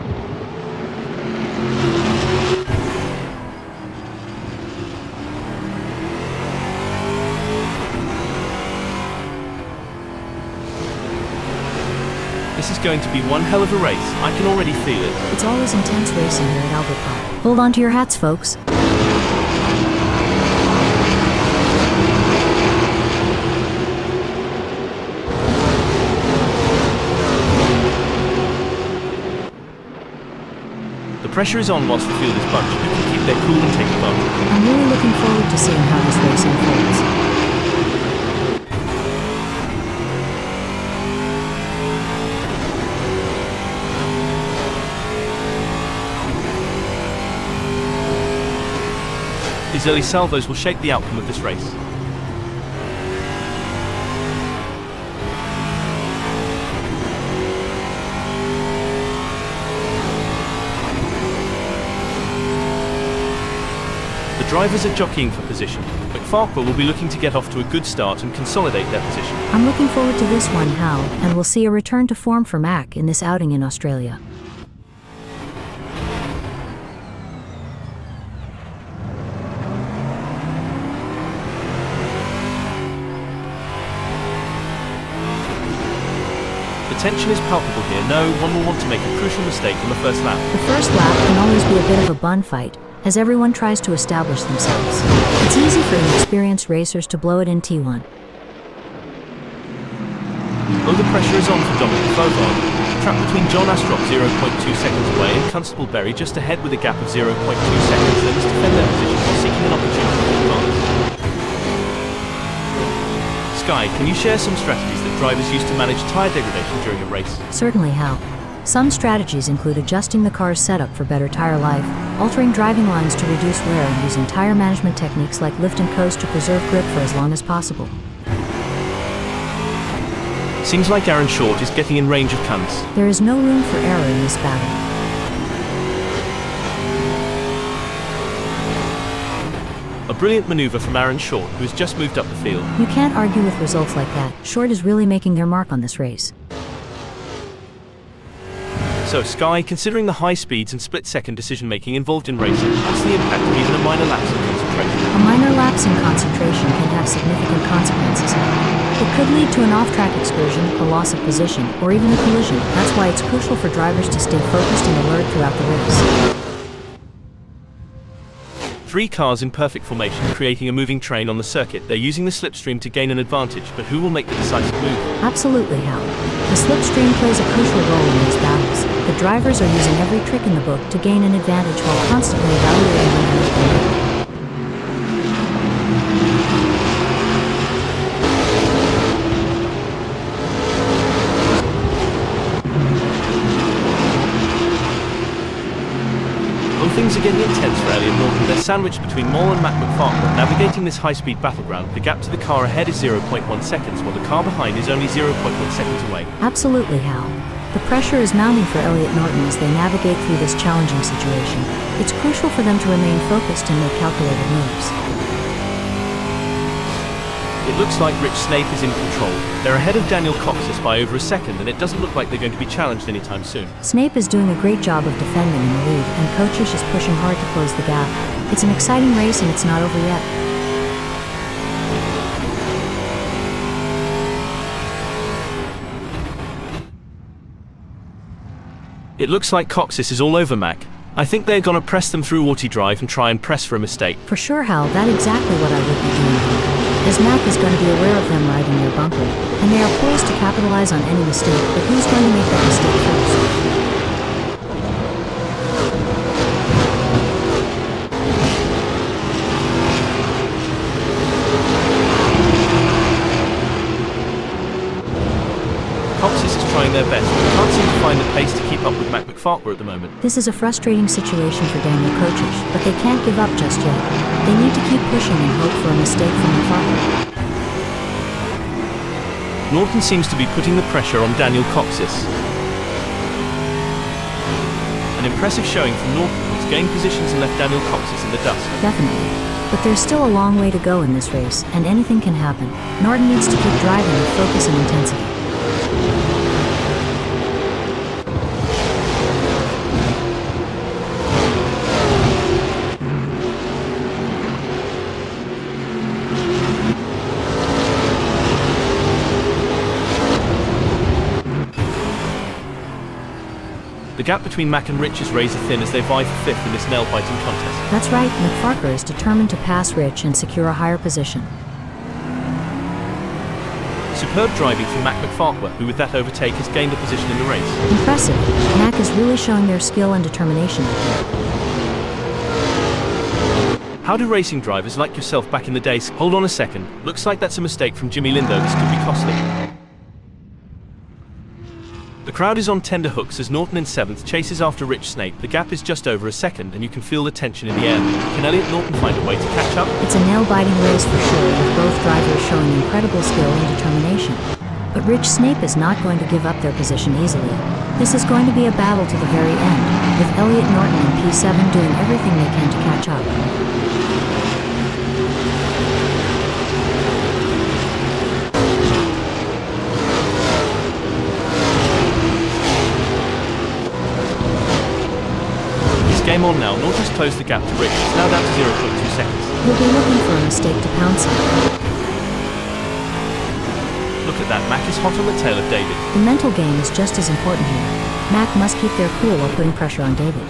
This is going to be one hell of a race. I can already feel it. It's always intense racing here at Albert Park. Hold on to your hats, folks. The pressure is on whilst the field is bunched. Who can keep their cool and take advantage? I'm really looking forward to seeing how this race unfolds. These early salvos will shape the outcome of this race. The drivers are jockeying for position. McFarquhar will be looking to get off to a good start and consolidate their position. I'm looking forward to this one, Hal, and we'll see a return to form for Mac in this outing in Australia. The tension is palpable here. No one will want to make a crucial mistake on the first lap. The first lap can always be a bit of a bun fight, as everyone tries to establish themselves. It's easy for inexperienced racers to blow it in T1. Though the pressure is on for Dominic Fauveau, trapped between John Astrop 0.2 seconds away and Constable Berry just ahead with a gap of 0.2 seconds, they must defend their position while seeking an opportunity to advance. Sky, can you share some strategies that drivers use to manage tyre degradation during a race? Certainly, Hal. Some strategies include adjusting the car's setup for better tire life, altering driving lines to reduce wear, and using tire management techniques like lift and coast to preserve grip for as long as possible. Seems like Aaron Short is getting in range of Kuntz. There is no room for error in this battle. A brilliant maneuver from Aaron Short, who has just moved up the field. You can't argue with results like that. Short is really making their mark on this race. So, Sky, considering the high speeds and split-second decision-making involved in racing, what's the impact of even a minor lapse in concentration? A minor lapse in concentration can have significant consequences. It could lead to an off-track excursion, a loss of position, or even a collision. That's why it's crucial for drivers to stay focused and alert throughout the race. 3 cars in perfect formation, creating a moving train on the circuit. They're using the slipstream to gain an advantage, but who will make the decisive move? Absolutely, Hal. The slipstream plays a crucial role in these battles. The drivers are using every trick in the book to gain an advantage while constantly evaluating their Things are getting intense for Elliot Norton. They're sandwiched between Moll and Matt McFarquhar. Navigating this high-speed battleground, the gap to the car ahead is 0.1 seconds, while the car behind is only 0.1 seconds away. Absolutely, Hal. The pressure is mounting for Elliot Norton as they navigate through this challenging situation. It's crucial for them to remain focused and make calculated moves. It looks like Rich Snape is in control. They're ahead of Daniel Coxis by over a second, and it doesn't look like they're going to be challenged anytime soon. Snape is doing a great job of defending in the lead, and Kochish is pushing hard to close the gap. It's an exciting race, and it's not over yet. It looks like Coxis is all over Mac. I think they're going to press them through Auto Drive and try and press for a mistake. For sure, Hal, that's exactly what I would be doing. As Mac is going to be aware of them riding their bumper, and they are poised to capitalize on any mistake, but who's going to make that mistake first? Coxis is trying their best, but can't seem to find the pace to keep up with Mac McFarquhar at the moment. This is a frustrating situation for Daniel Kochich, but they can't give up just yet. They need to keep pushing and hope for a mistake from McFarquhar. Norton seems to be putting the pressure on Daniel Coxis. An impressive showing from Norton, who's gained positions and left Daniel Coxis in the dust. Definitely. But there's still a long way to go in this race, and anything can happen. Norton needs to keep driving with focus and intensity. The gap between Mac and Rich is razor thin as they vie for fifth in this nail-biting contest. That's right, McFarquhar is determined to pass Rich and secure a higher position. Superb driving from Mac McFarquhar, who with that overtake has gained a position in the race. Impressive. Mac is really showing their skill and determination. How do racing drivers like yourself back in the day... Hold on a second. Looks like that's a mistake from Jimmy Lindo. This could be costly. The crowd is on tender hooks as Norton in 7th chases after Rich Snape. The gap is just over a second and you can feel the tension in the air. Can Elliot Norton find a way to catch up? It's a nail-biting race for sure, with both drivers showing incredible skill and determination. But Rich Snape is not going to give up their position easily. This is going to be a battle to the very end, with Elliot Norton in P7 doing everything they can to catch up. Game on now. Norton's closed the gap to Rich. It's now down to 0.2 seconds. He'll be looking for a mistake to pounce on. Look at that. Mac is hot on the tail of David. The mental game is just as important here. Mac must keep their cool while putting pressure on David.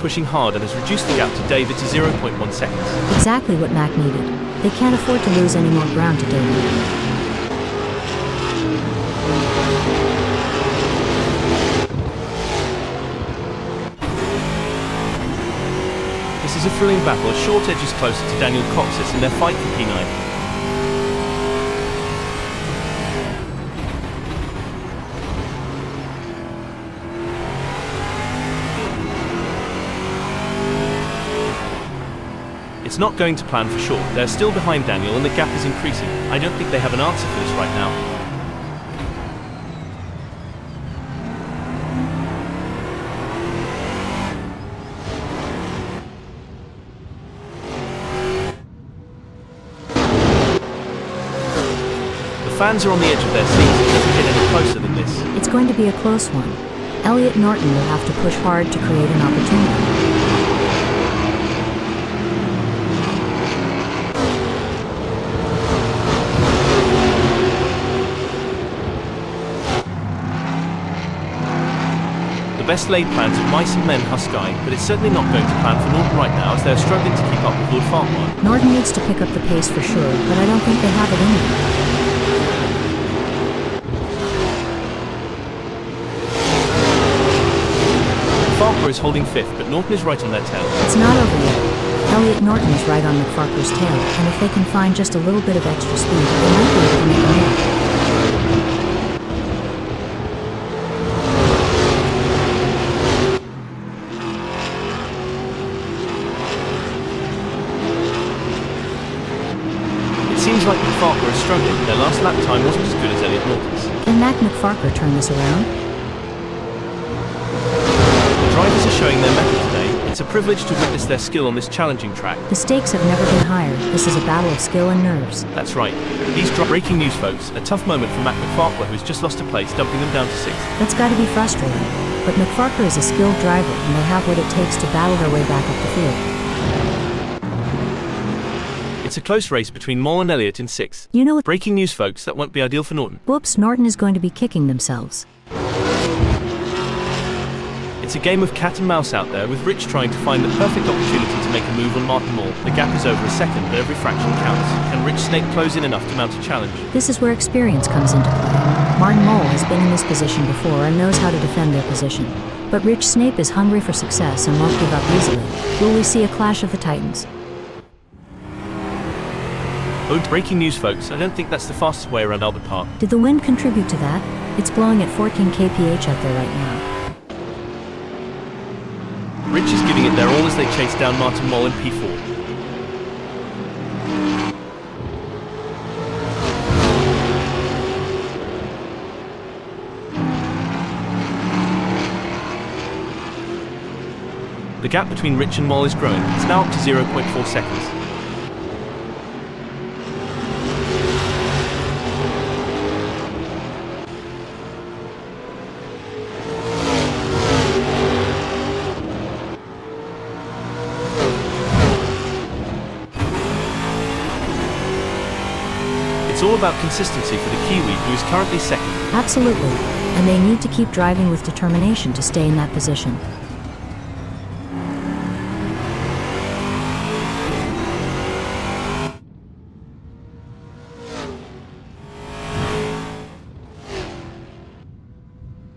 Pushing hard and has reduced the gap to David to 0.1 seconds. Exactly what Mac needed. They can't afford to lose any more ground to David. This is a thrilling battle as Short edges closer to Daniel Coxis in their fight for P9. It's not going to plan for Short. They're still behind Daniel and the gap is increasing. I don't think they have an answer for this right now. The fans are on the edge of their seats. It doesn't get any closer than this. It's going to be a close one. Elliot Norton will have to push hard to create an opportunity. The best laid plans of mice and men Husky, but it's certainly not going to plan for Norton right now as they're struggling to keep up with Lord Farquhar. Norton needs to pick up the pace for sure, but I don't think they have it in them. Farquhar is holding 5th, but Norton is right on their tail. It's not over yet. Elliot Norton is right on McFarquhar's tail, and if they can find just a little bit of extra speed, they might be able to make a move. Seems like McFarquhar is struggling. Their last lap time wasn't as good as Elliot Norton's. Can Mac McFarquhar turn this around? The drivers are showing their mettle today. It's a privilege to witness their skill on this challenging track. The stakes have never been higher. This is a battle of skill and nerves. That's right. Breaking news, folks. A tough moment for Mac McFarquhar, who's just lost a place, dumping them down to 6th. That's got to be frustrating. But McFarquhar is a skilled driver, and they have what it takes to battle their way back up the field. It's a close race between Moll and Elliot in 6th. You know, breaking news, folks, that won't be ideal for Norton. Whoops, Norton is going to be kicking themselves. It's a game of cat and mouse out there, with Rich trying to find the perfect opportunity to make a move on Martin Moll. The gap is over a second, but every fraction counts. Can Rich Snake close in enough to mount a challenge? This is where experience comes into play. Martin Mole has been in this position before and knows how to defend their position. But Rich Snape is hungry for success and won't give up easily. Will we see a clash of the titans? Oh, breaking news, folks. I don't think that's the fastest way around Albert Park. Did the wind contribute to that? It's blowing at 14 kph out there right now. Rich is giving it their all as they chase down Martin Mole in P4. The gap between Rich and Mole is growing. It's now up to 0.4 seconds. It's all about consistency for the Kiwi, who is currently second. Absolutely. And they need to keep driving with determination to stay in that position.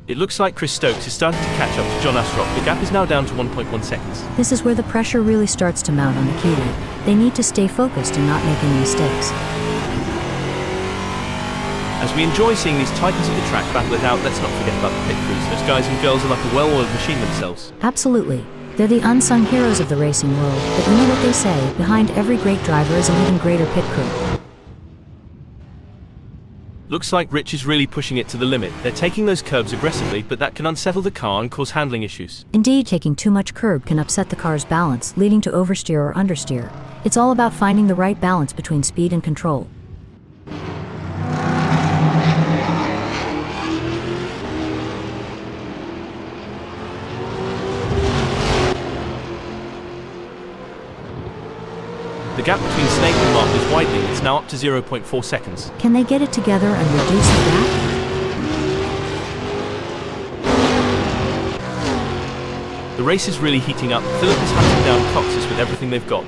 It looks like Chris Stokes is starting to catch up to John Asrock. The gap is now down to 1.1 seconds. This is where the pressure really starts to mount on the Kiwi. They need to stay focused and not make any mistakes. As we enjoy seeing these titans of the track battle it out, let's not forget about the pit crews. Those guys and girls are like a well-oiled machine themselves. Absolutely. They're the unsung heroes of the racing world, but you know what they say, behind every great driver is an even greater pit crew. Looks like Rich is really pushing it to the limit. They're taking those curbs aggressively, but that can unsettle the car and cause handling issues. Indeed, taking too much curb can upset the car's balance, leading to oversteer or understeer. It's all about finding the right balance between speed and control. The gap between Snake and Mark is widening. It's now up to 0.4 seconds. Can they get it together and reduce the gap? The race is really heating up. Philip is hunting down Cox's with everything they've got.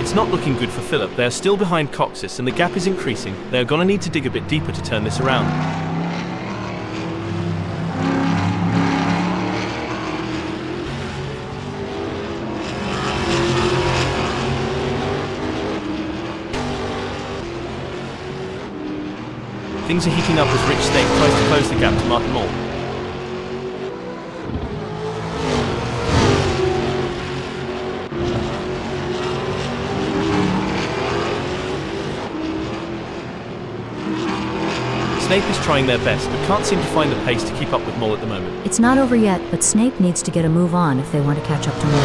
It's not looking good for Philip. They are still behind Cox's and the gap is increasing. They are going to need to dig a bit deeper to turn this around. Things are heating up as Rich Snake tries to close the gap to Martin Mole. Snape is trying their best, but can't seem to find the pace to keep up with Mole at the moment. It's not over yet, but Snape needs to get a move on if they want to catch up to Mole.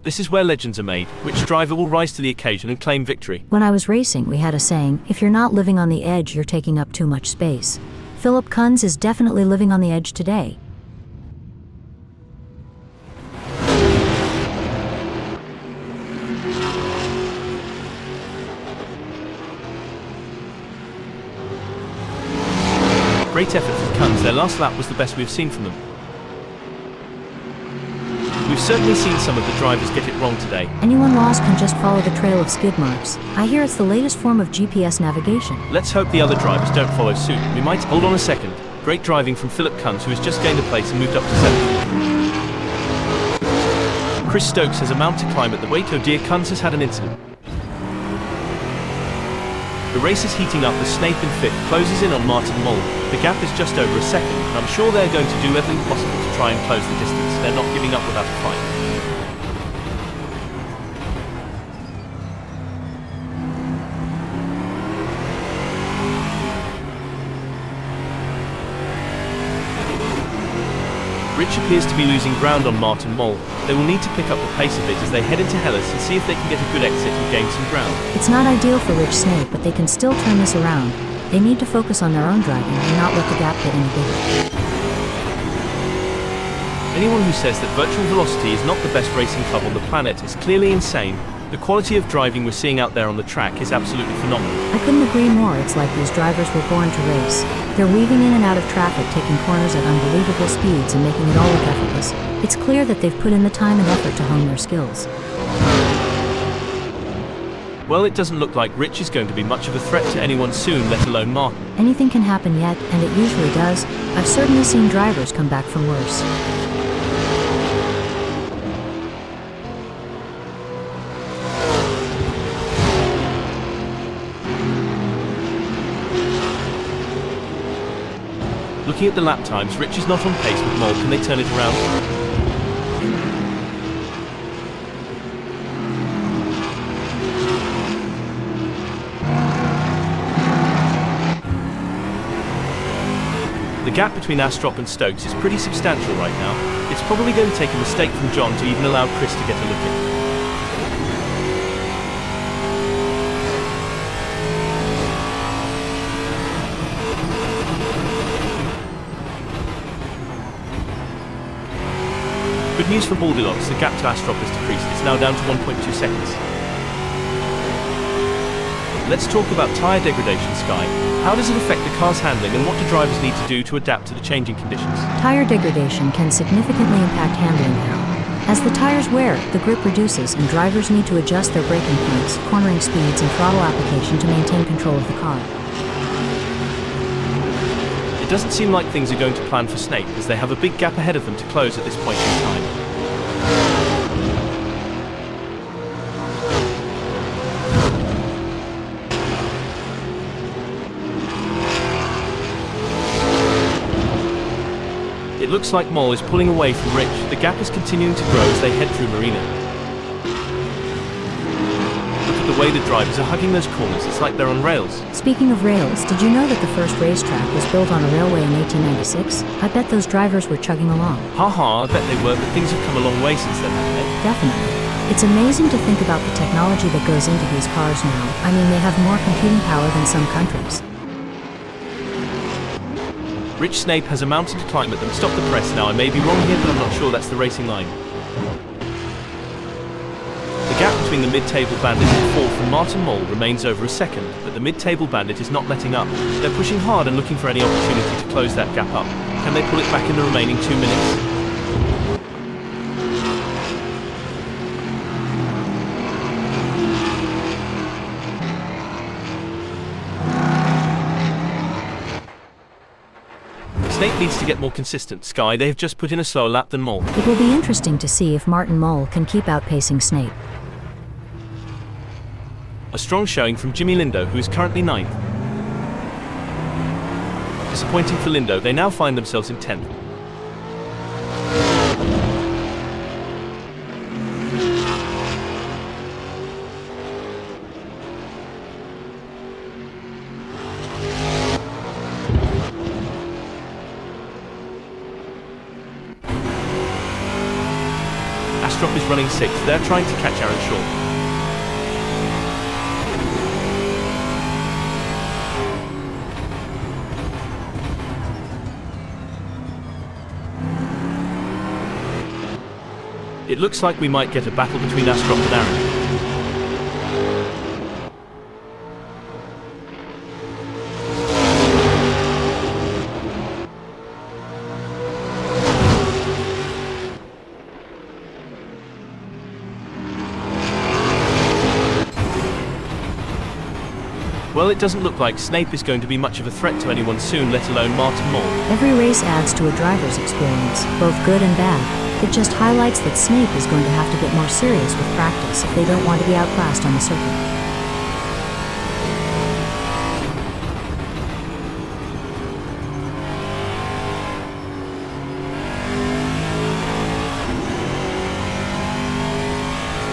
This is where legends are made. Which driver will rise to the occasion and claim victory? When I was racing, we had a saying, if you're not living on the edge, you're taking up too much space. Philip Kunz is definitely living on the edge today. Great effort from Kunz. Their last lap was the best we've seen from them. We've certainly seen some of the drivers get it wrong today. Anyone lost can just follow the trail of skid marks. I hear it's the latest form of GPS navigation. Let's hope the other drivers don't follow suit. We might... Hold on a second. Great driving from Philip Kunz, who has just gained a place and moved up to 7th. Chris Stokes has a mount to climb at the weight. Oh dear, Kunz has had an incident. The race is heating up as Snape in 5th closes in on Martin Mole. The gap is just over a second, and I'm sure they're going to do everything possible to try and close the distance. They're not giving up without a fight. Rich appears to be losing ground on Martin Mole. They will need to pick up the pace a bit as they head into Hellas and see if they can get a good exit and gain some ground. It's not ideal for Rich Snape, but they can still turn this around. They need to focus on their own driving and not let the gap get any bigger. Anyone who says that Virtual Velocity is not the best racing club on the planet is clearly insane. The quality of driving we're seeing out there on the track is absolutely phenomenal. I couldn't agree more. It's like these drivers were born to race. They're weaving in and out of traffic, taking corners at unbelievable speeds and making it all look effortless. It's clear that they've put in the time and effort to hone their skills. Well, it doesn't look like Rich is going to be much of a threat to anyone soon, let alone Martin. Anything can happen yet, and it usually does. I've certainly seen drivers come back from worse. Looking at the lap times, Rich is not on pace with Mole. Can they turn it around? The gap between Astrop and Stokes is pretty substantial right now. It's probably going to take a mistake from John to even allow Chris to get a look in. Good news for Goldilocks, the gap to Astrop has decreased. It's now down to 1.2 seconds. Let's talk about tyre degradation, Sky. How does it affect the car's handling and what do drivers need to do to adapt to the changing conditions? Tire degradation can significantly impact handling now. As the tires wear, the grip reduces and drivers need to adjust their braking points, cornering speeds and throttle application to maintain control of the car. It doesn't seem like things are going to plan for Snape, as they have a big gap ahead of them to close at this point in time. It looks like Mole is pulling away from Rich. The gap is continuing to grow as they head through Marina. Look at the way the drivers are hugging those corners. It's like they're on rails. Speaking of rails, did you know that the first racetrack was built on a railway in 1896? I bet those drivers were chugging along. Haha, I bet they were, but things have come a long way since then, haven't they? Definitely. It's amazing to think about the technology that goes into these cars now. I mean, they have more computing power than some countries. Rich Snape has a mountain to climb at them. Stop the press now. I may be wrong here, but I'm not sure that's the racing line. The gap between the mid-table bandit and fourth and Martin Mole remains over a second, but the mid-table bandit is not letting up. They're pushing hard and looking for any opportunity to close that gap up. Can they pull it back in the remaining 2 minutes? Snape needs to get more consistent, Sky. They have just put in a slower lap than Mole. It will be interesting to see if Martin Mole can keep outpacing Snape. A strong showing from Jimmy Lindo, who is currently 9th. Disappointing for Lindo, they now find themselves in 10th. Astrop is running 6th. They're trying to catch Aaron Shaw. It looks like we might get a battle between Astrop and Aaron. Well, it doesn't look like Snape is going to be much of a threat to anyone soon, let alone Martin Mole. Every race adds to a driver's experience, both good and bad. It just highlights that Snape is going to have to get more serious with practice if they don't want to be outclassed on the circuit.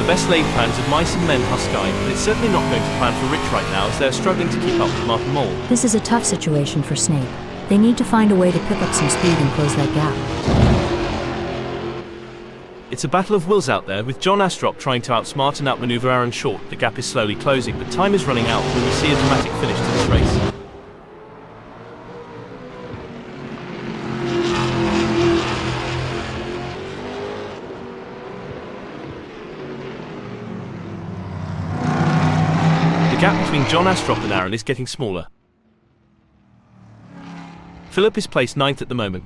The best laid plans of mice and men are Sky, but it's certainly not going to plan for Rich right now as they're struggling to keep up with Martin Mole. This is a tough situation for Snape. They need to find a way to pick up some speed and close that gap. It's a battle of wills out there, with John Astrop trying to outsmart and outmaneuver Aaron Short. The gap is slowly closing, but time is running out when we see a dramatic finish to this race. gap between John Astrop and Aaron is getting smaller. Philip is placed 9th at the moment.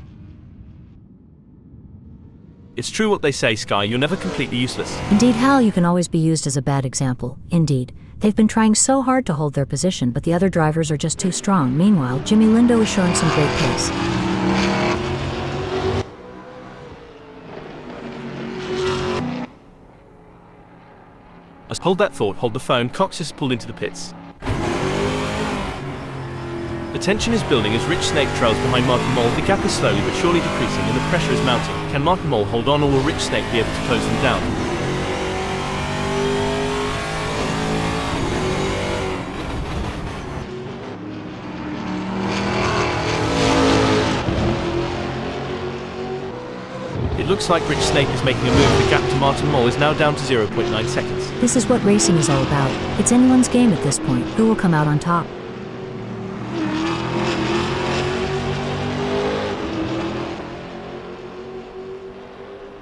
It's true what they say, Sky, you're never completely useless. Indeed, Hal, you can always be used as a bad example. Indeed. They've been trying so hard to hold their position, but the other drivers are just too strong. Meanwhile, Jimmy Lindo is showing some great pace. Hold that thought, hold the phone. Cox is pulled into the pits. The tension is building as Rich Snake trails behind Martin Mole. The gap is slowly but surely decreasing and the pressure is mounting. Can Martin Mole hold on, or will Rich Snake be able to close them down? It looks like Rich Snake is making a move. The gap to Martin Mole is now down to 0.9 seconds. This is what racing is all about. It's anyone's game at this point. Who will come out on top?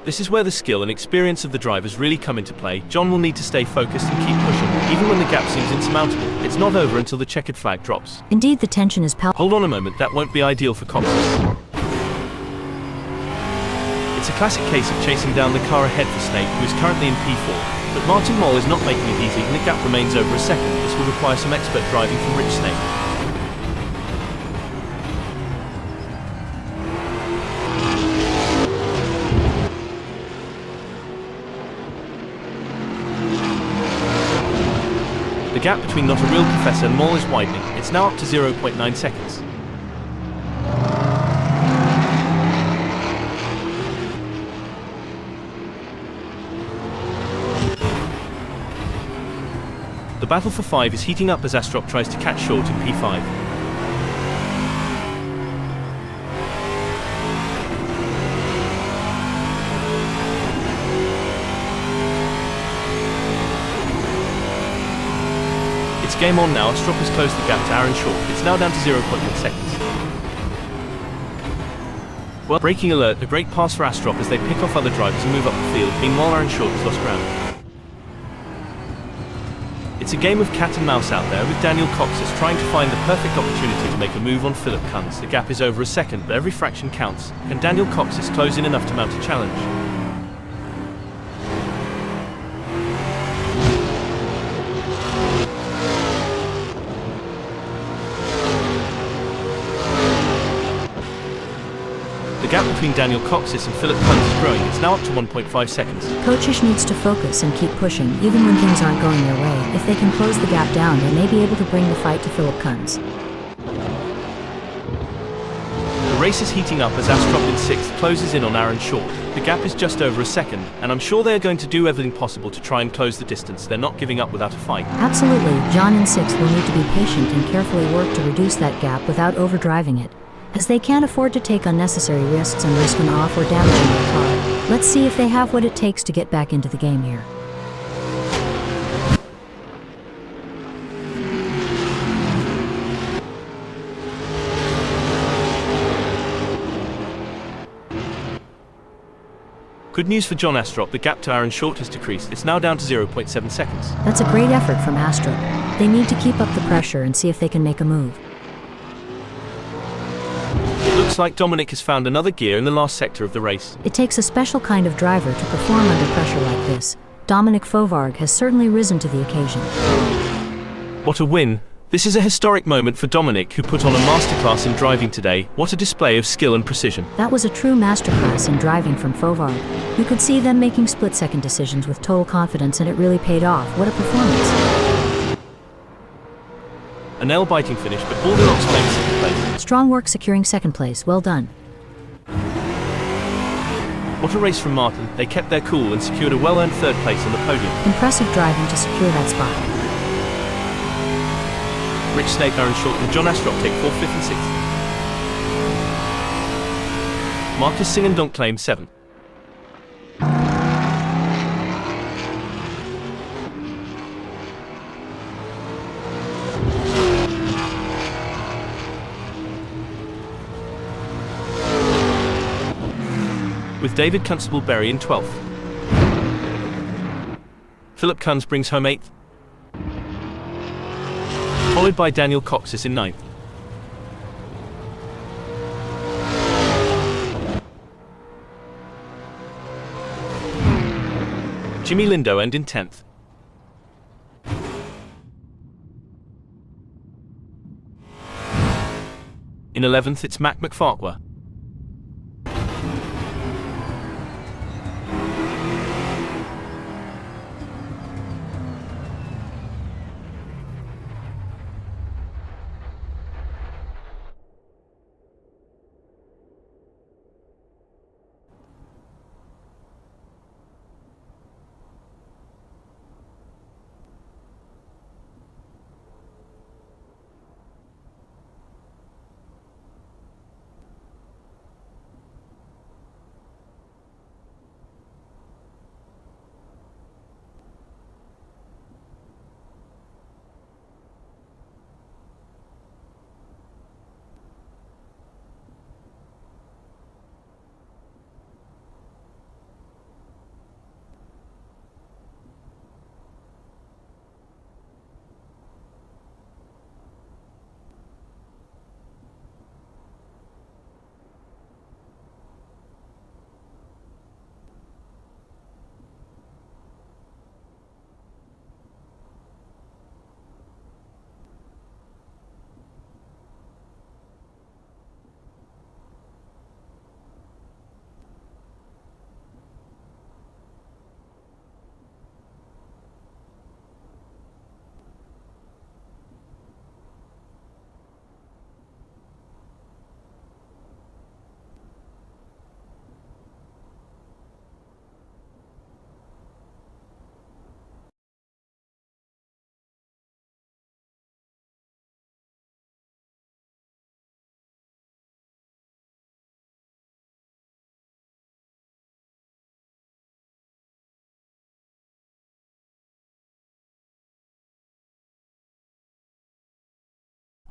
This is where the skill and experience of the drivers really come into play. John will need to stay focused and keep pushing, even when the gap seems insurmountable. It's not over until the checkered flag drops. Indeed, the tension is palpable. Hold on a moment, that won't be ideal for Coxes. It's a classic case of chasing down the car ahead for Snake, who is currently in P4. But Martin Mole is not making it easy, and the gap remains over a second. This will require some expert driving from Rich Snake. The gap between Not a Real Professor and Mole is widening. It's now up to 0.9 seconds. The battle for 5 is heating up as Astrop tries to catch short in P5. It's game on now. Astrop has closed the gap to Aaron Short. It's now down to 0.1 seconds. Well, braking alert, a great pass for Astrop as they pick off other drivers and move up the field. Meanwhile, Aaron Short has lost ground. It's a game of cat and mouse out there, with Daniel Coxes trying to find the perfect opportunity to make a move on Philip Kunz. The gap is over a second, but every fraction counts. Can Daniel Coxes close in enough to mount a challenge? The gap between Daniel Coxes and Philip Kunz is growing. It's now up to 1.5 seconds. Coachish needs to focus and keep pushing, even when things aren't going their way. If they can close the gap down, they may be able to bring the fight to Philip Kunz. The race is heating up as Astrop in 6th closes in on Aaron Short. The gap is just over a second, and I'm sure they are going to do everything possible to try and close the distance. They're not giving up without a fight. Absolutely, John in 6th will need to be patient and carefully work to reduce that gap without overdriving it, as they can't afford to take unnecessary risks and risk an off or damaging their car. Let's see if they have what it takes to get back into the game here. Good news for John Astrop, the gap to Aaron Short has decreased. It's now down to 0.7 seconds. That's a great effort from Astrop. They need to keep up the pressure and see if they can make a move. It looks like Dominic has found another gear in the last sector of the race. It takes a special kind of driver to perform under pressure like this. Dominic Fovarg has certainly risen to the occasion. What a win! This is a historic moment for Dominic, who put on a masterclass in driving today. What a display of skill and precision. That was a true masterclass in driving from Fovarg. You could see them making split-second decisions with total confidence, and it really paid off. What a performance. A nail-biting finish, but Baldirox claims second place. Strong work securing second place. Well done. What a race from Martin. They kept their cool and secured a well-earned third place on the podium. Impressive driving to secure that spot. Rich Snake, Aaron Short and John Astrop take 4th, 5th and 6th. Marcus Singendonk claims 7th. With David Constable Berry in 12th. Philip Kunz brings home 8th. followed by Daniel Coxis in ninth. Jimmy Lindo and in 10th. In 11th, it's Mac McFarquhar.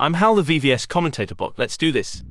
I'm Hal, the VVS commentator bot. Let's do this.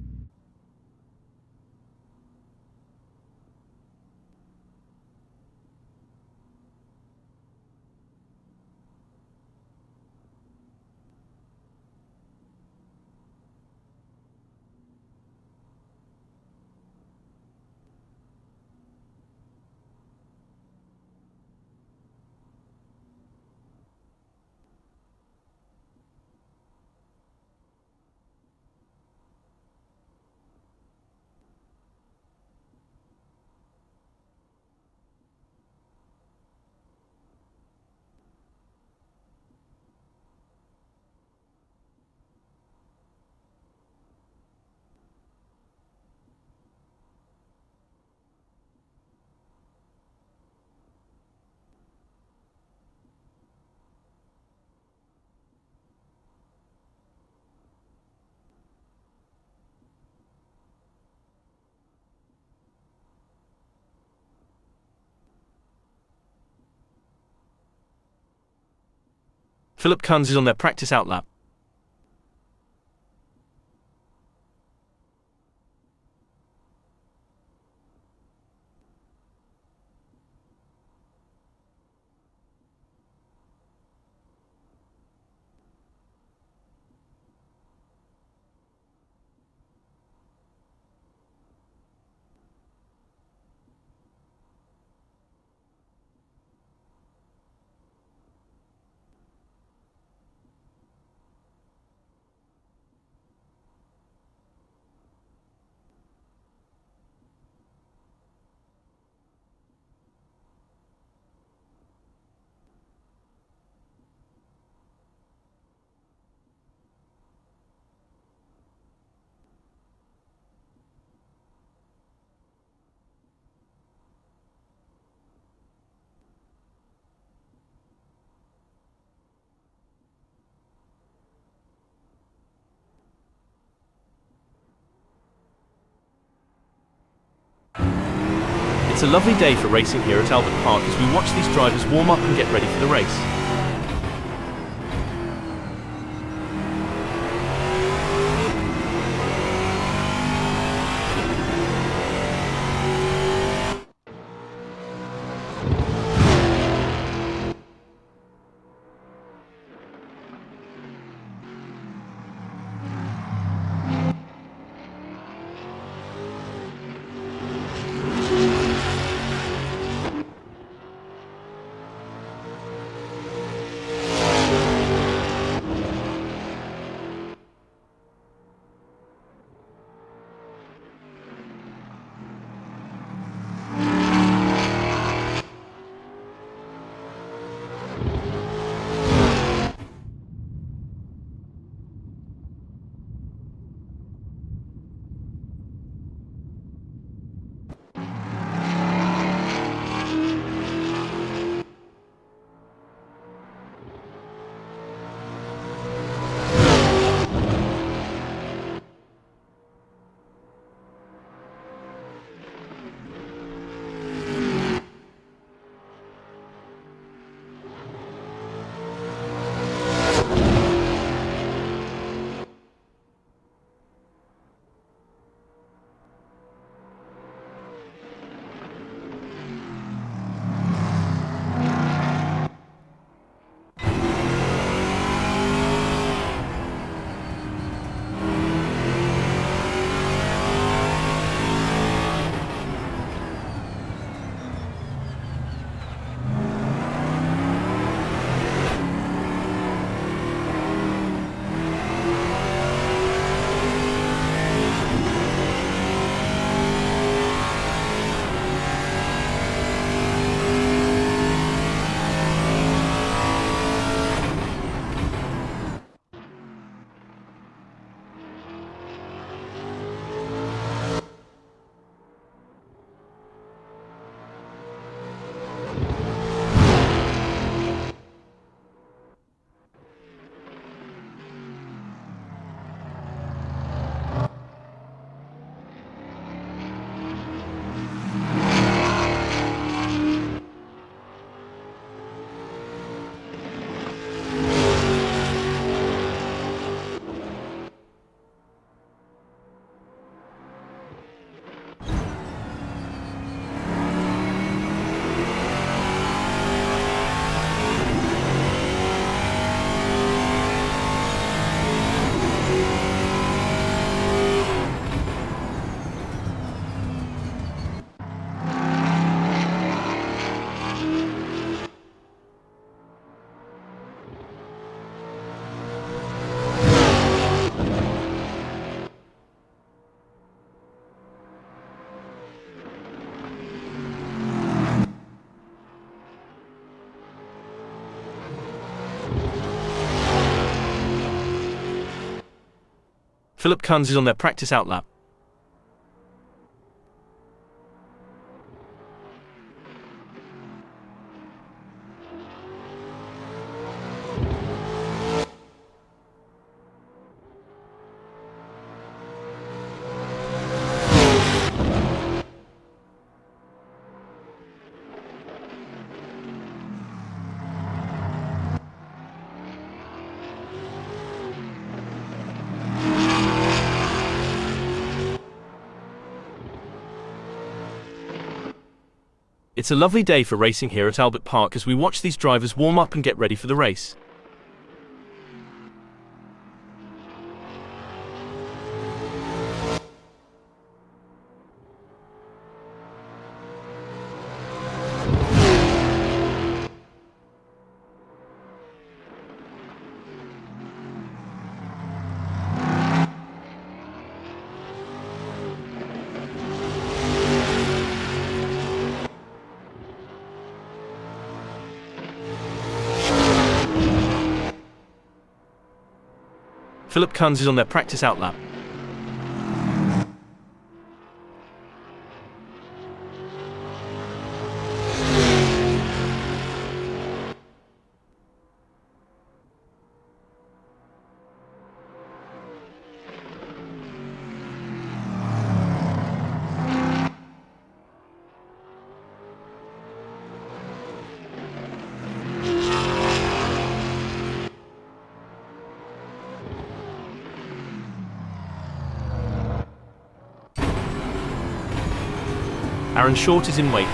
Philip Kunz is on their practice out lap. It's a lovely day for racing here at Albert Park as we watch these drivers warm up and get ready for the race. Philip Kunz is on their practice outlap. It's a lovely day for racing here at Albert Park as we watch these drivers warm up and get ready for the race. Philip Kunz is on their practice outlap. Aaron Short is in wait.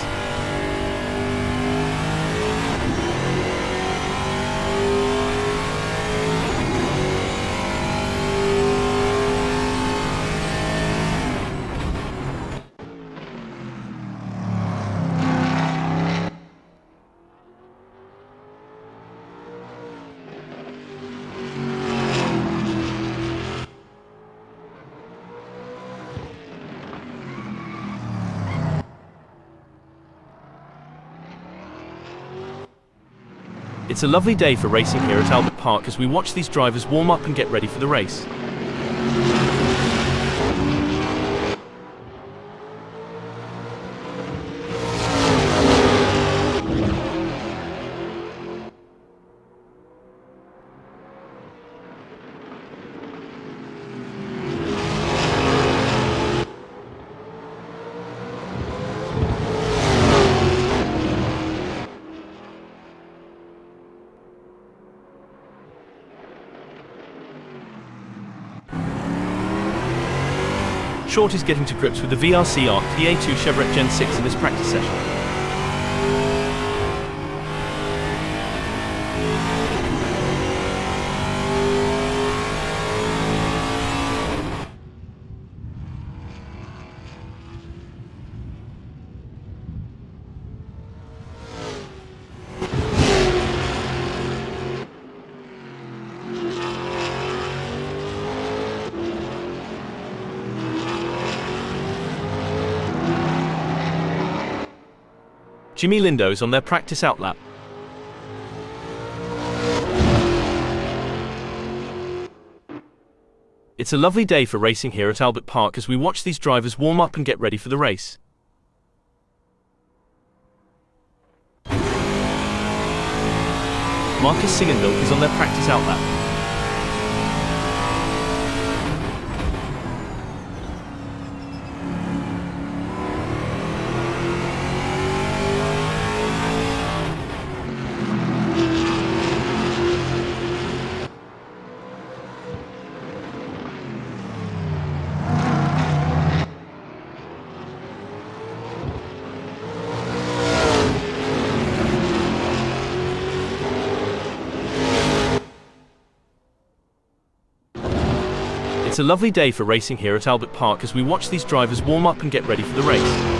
It's a lovely day for racing here at Albert Park as we watch these drivers warm up and get ready for the race. Short is getting to grips with the VRC ARC PA2 Chevrolet Gen 6 in this practice session. Jimmy Lindo's on their practice outlap. It's a lovely day for racing here at Albert Park as we watch these drivers warm up and get ready for the race. Marcus Singenbilk is on their practice outlap. It's a lovely day for racing here at Albert Park as we watch these drivers warm up and get ready for the race.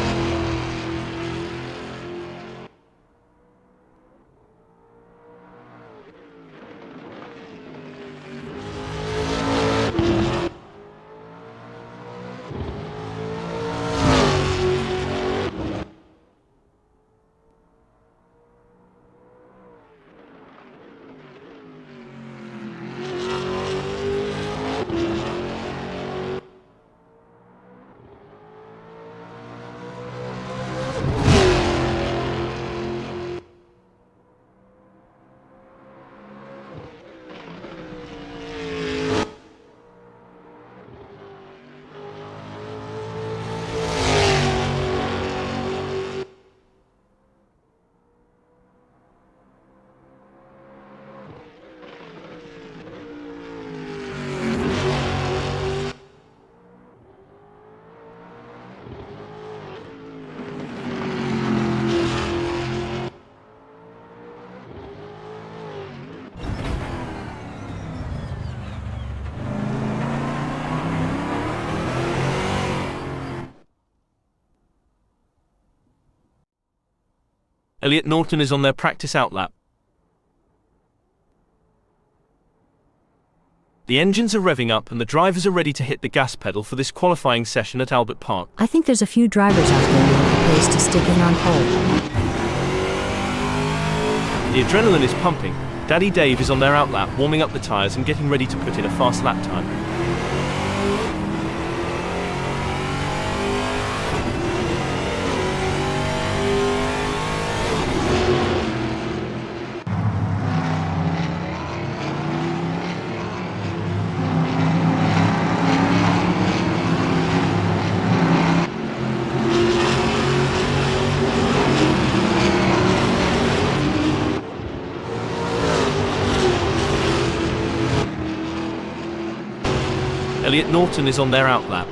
Elliot Norton is on their practice outlap. The engines are revving up and the drivers are ready to hit the gas pedal for this qualifying session at Albert Park. I think there's a few drivers out there with the pace to stick in on pole. The adrenaline is pumping. Daddy Dave is on their outlap, warming up the tyres and getting ready to put in a fast lap time. Elliot Norton is on their outlap.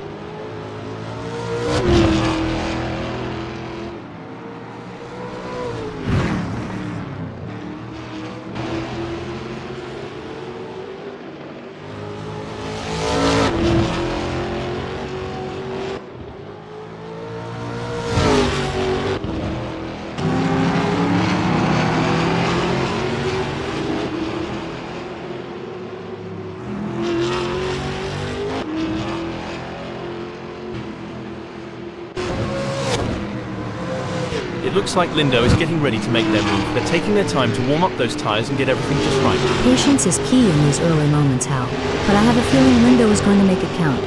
It looks like Lindo is getting ready to make their move. They're taking their time to warm up those tyres and get everything just right. Patience is key in these early moments, Hal. But I have a feeling Lindo is going to make it count.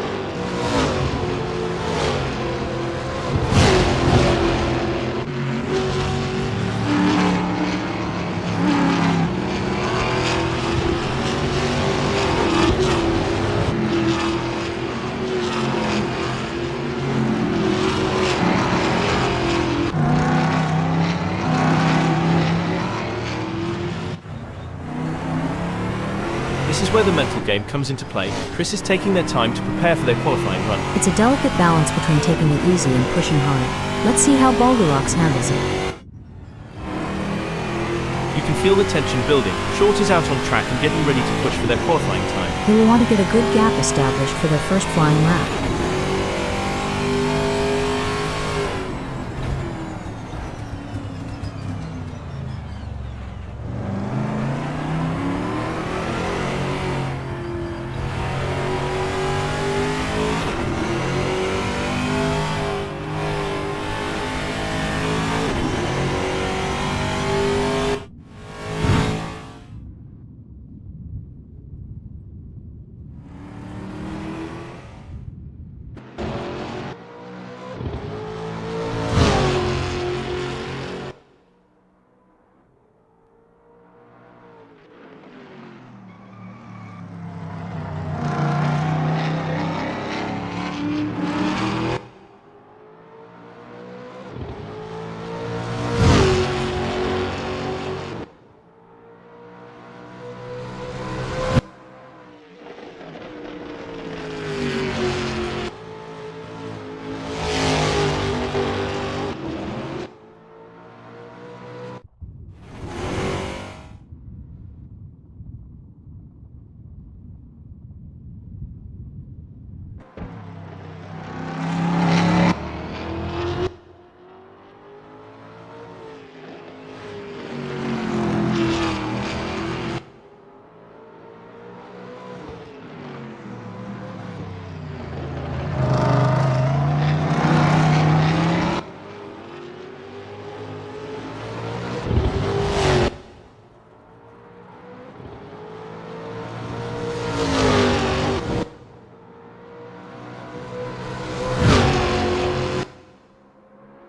This is where the mental game comes into play. Chris is taking their time to prepare for their qualifying run. It's a delicate balance between taking it easy and pushing hard. Let's see how Balderox handles it. You can feel the tension building. Short is out on track and getting ready to push for their qualifying time. They will want to get a good gap established for their first flying lap.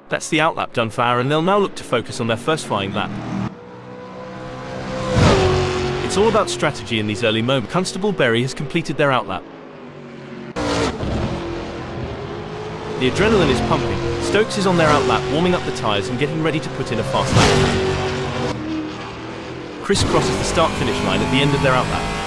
That's the outlap done for Aaron. They'll now look to focus on their first flying lap. It's all about strategy in these early moments. Constable Berry has completed their outlap. The adrenaline is pumping. Stokes is on their outlap, warming up the tyres and getting ready to put in a fast lap. Chris crosses the start-finish line at the end of their outlap.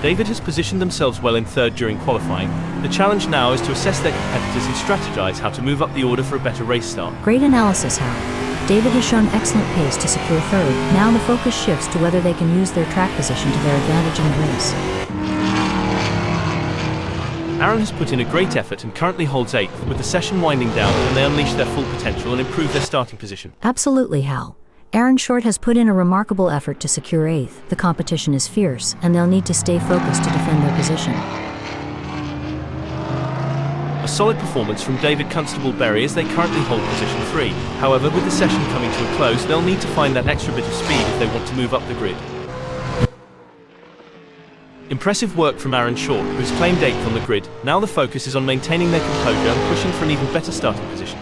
David has positioned themselves well in third during qualifying. The challenge now is to assess their competitors and strategize how to move up the order for a better race start. Great analysis, Hal. David has shown excellent pace to secure third. Now the focus shifts to whether they can use their track position to their advantage in the race. Aaron has put in a great effort and currently holds 8th. With the session winding down, can they unleash their full potential and improve their starting position? Absolutely, Hal. Aaron Short has put in a remarkable effort to secure 8th. The competition is fierce, and they'll need to stay focused to defend their position. A solid performance from David Constable-Berry as they currently hold position 3. However, with the session coming to a close, they'll need to find that extra bit of speed if they want to move up the grid. Impressive work from Aaron Short, who has claimed 8th on the grid. Now the focus is on maintaining their composure and pushing for an even better starting position.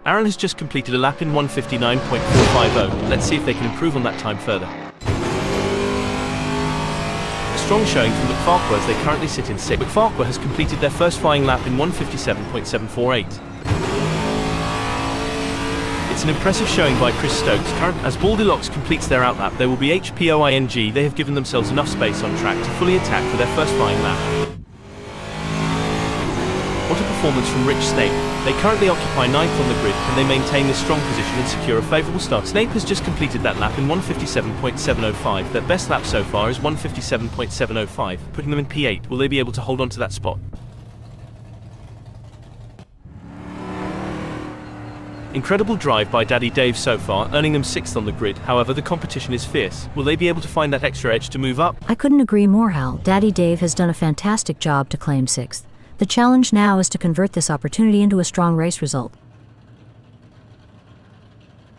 Aaron has just completed a lap in 1:59.450. Let's see if they can improve on that time further. A strong showing from McFarquhar as they currently sit in 6th. McFarquhar has completed their first flying lap in 1:57.748. It's an impressive showing by Chris Stokes. As Baldilocks completes their outlap, there will be HPOING. They have given themselves enough space on track to fully attack for their first flying lap. What a performance from Rich Snape. They currently occupy 9th on the grid. Can they maintain this strong position and secure a favourable start? Snape has just completed that lap in 1:57.705. Their best lap so far is 1:57.705, putting them in P8. Will they be able to hold on to that spot? Incredible drive by Daddy Dave so far, earning them 6th on the grid. However, the competition is fierce. Will they be able to find that extra edge to move up? I couldn't agree more, Hal. Daddy Dave has done a fantastic job to claim 6th. The challenge now is to convert this opportunity into a strong race result.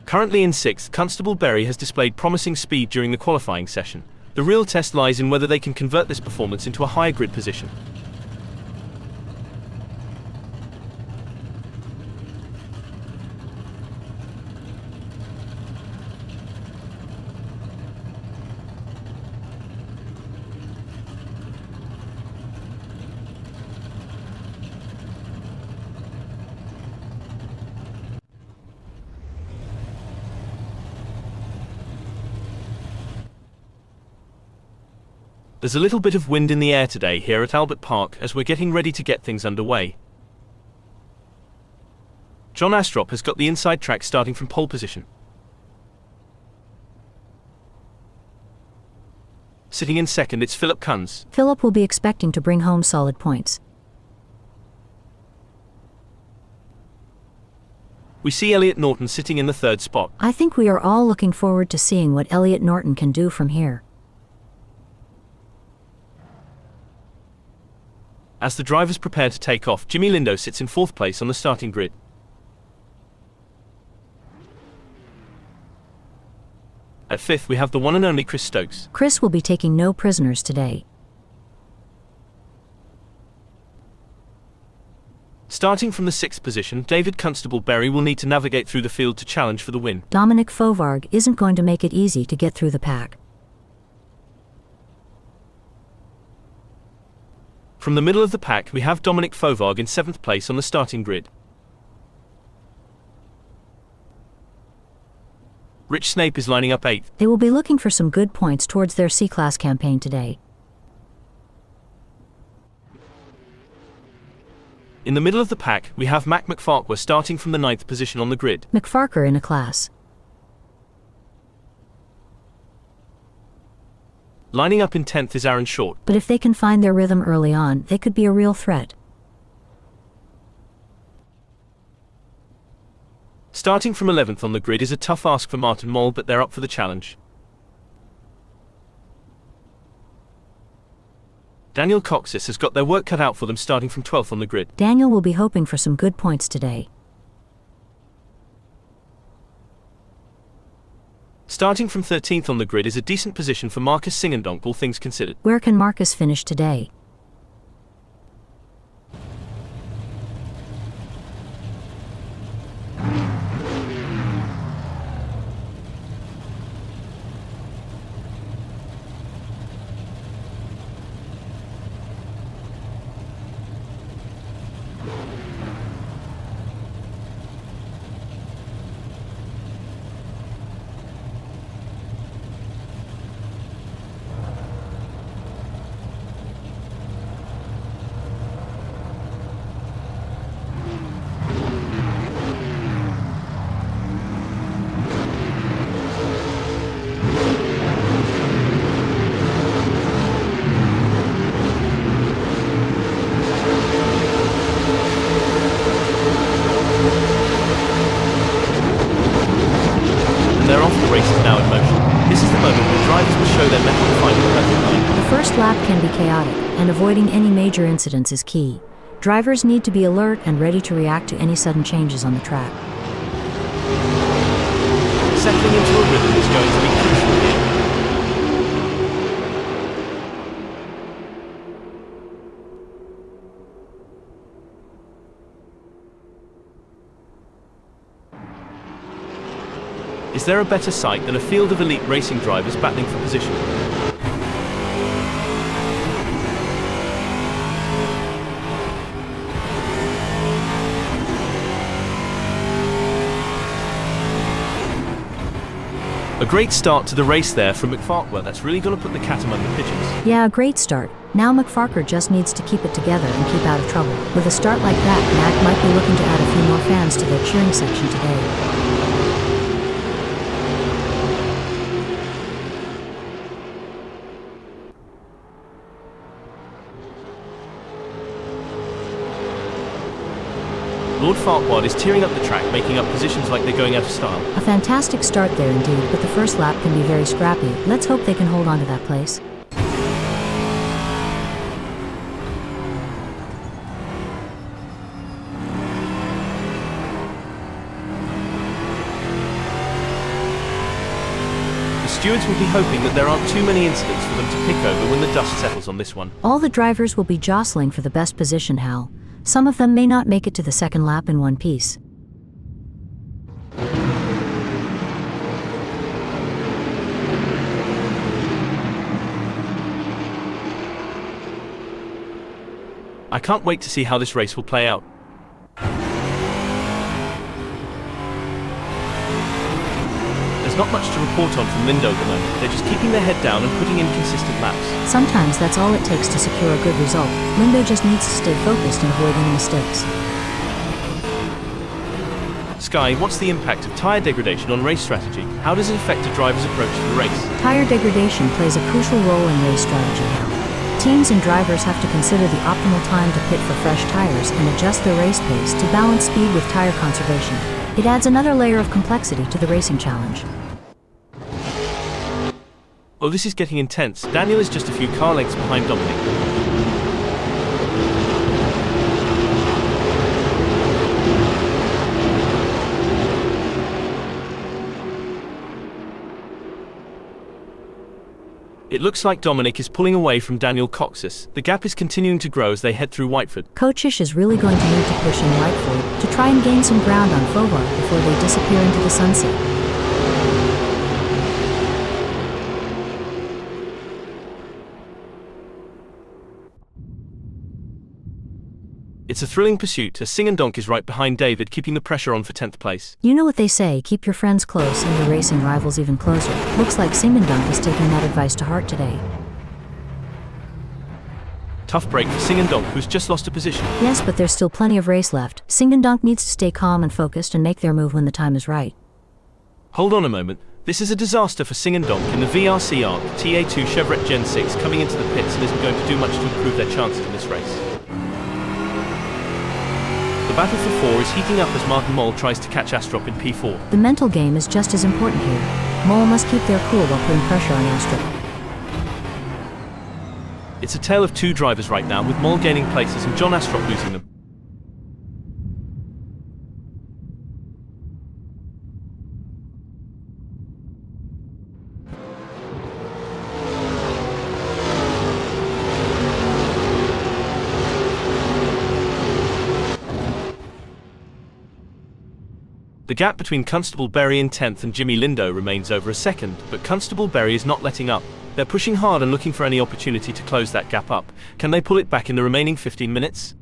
Currently in 6th, Constable-Berry has displayed promising speed during the qualifying session. The real test lies in whether they can convert this performance into a higher grid position. There's a little bit of wind in the air today here at Albert Park as we're getting ready to get things underway. John Astrop has got the inside track starting from pole position. Sitting in 2nd, it's Philip Kunz. Philip will be expecting to bring home solid points. We see Elliot Norton sitting in the 3rd spot. I think we are all looking forward to seeing what Elliot Norton can do from here. As the drivers prepare to take off, Jimmy Lindo sits in 4th place on the starting grid. At 5th, we have the one and only Chris Stokes. Chris will be taking no prisoners today. Starting from the 6th position, David Constable-Berry will need to navigate through the field to challenge for the win. Dominic Fovarg isn't going to make it easy to get through the pack. From the middle of the pack, we have Dominic Fovarg in 7th place on the starting grid. Rich Snape is lining up 8th. They will be looking for some good points towards their C-Class campaign today. In the middle of the pack, we have Mac McFarquhar starting from the 9th position on the grid. McFarquhar in a class. Lining up in 10th is Aaron Short. But if they can find their rhythm early on, they could be a real threat. Starting from 11th on the grid is a tough ask for Martin Moll, but they're up for the challenge. Daniel Coxis has got their work cut out for them starting from 12th on the grid. Daniel will be hoping for some good points today. Starting from 13th on the grid is a decent position for Marcus Singendonk, all things considered. Where can Marcus finish today? drivers will show their mettle and find the perfect line. The first lap can be chaotic, and avoiding any major incidents is key. Drivers need to be alert and ready to react to any sudden changes on the track. Settling into a rhythm is going to be crucial here. Is there a better sight than a field of elite racing drivers battling for position? A great start to the race there from McFarquhar. That's really going to put the cat among the pigeons. Yeah, a great start. Now McFarquhar just needs to keep it together and keep out of trouble. With a start like that, Mac might be looking to add a few more fans to their cheering section today. Lord Farquhar is tearing up the track, making up positions like they're going out of style. A fantastic start there indeed, but the first lap can be very scrappy. Let's hope they can hold on to that place. The stewards will be hoping that there aren't too many incidents for them to pick over when the dust settles on this one. All the drivers will be jostling for the best position, Hal. Some of them may not make it to the second lap in one piece. I can't wait to see how this race will play out. There's not much to report on from Lindo at the moment. They're just keeping their head down and putting in consistent laps. Sometimes that's all it takes to secure a good result. Lindo just needs to stay focused and avoid any mistakes. Sky, what's the impact of tyre degradation on race strategy? How does it affect a driver's approach to the race? Tire degradation plays a crucial role in race strategy now. Teams and drivers have to consider the optimal time to pit for fresh tires and adjust their race pace to balance speed with tire conservation. It adds another layer of complexity to the racing challenge. Oh, this is getting intense. Daniel is just a few car lengths behind Dominic. It looks like Dominic is pulling away from Daniel Coxis. The gap is continuing to grow as they head through Whiteford. Coachish is really going to need to push in Whiteford to try and gain some ground on Fovard before they disappear into the sunset. It's a thrilling pursuit as Singendonk is right behind David, keeping the pressure on for 10th place. You know what they say, keep your friends close and your racing rivals even closer. Looks like Singendonk is taking that advice to heart today. Tough break for Singendonk, who's just lost a position. Yes, but there's still plenty of race left. Singendonk needs to stay calm and focused and make their move when the time is right. Hold on a moment. This is a disaster for Singendonk in the VRC ARC TA2 Chevrolet Gen 6 coming into the pits and isn't going to do much to improve their chances in this race. The battle for 4 is heating up as Martin Moll tries to catch Astrop in P4. The mental game is just as important here. Moll must keep their cool while putting pressure on Astrop. It's a tale of two drivers right now, with Moll gaining places and John Astrop losing them. The gap between Constable Berry in 10th and Jimmy Lindo remains over a second, but Constable Berry is not letting up. They're pushing hard and looking for any opportunity to close that gap up. Can they pull it back in the remaining 15 minutes?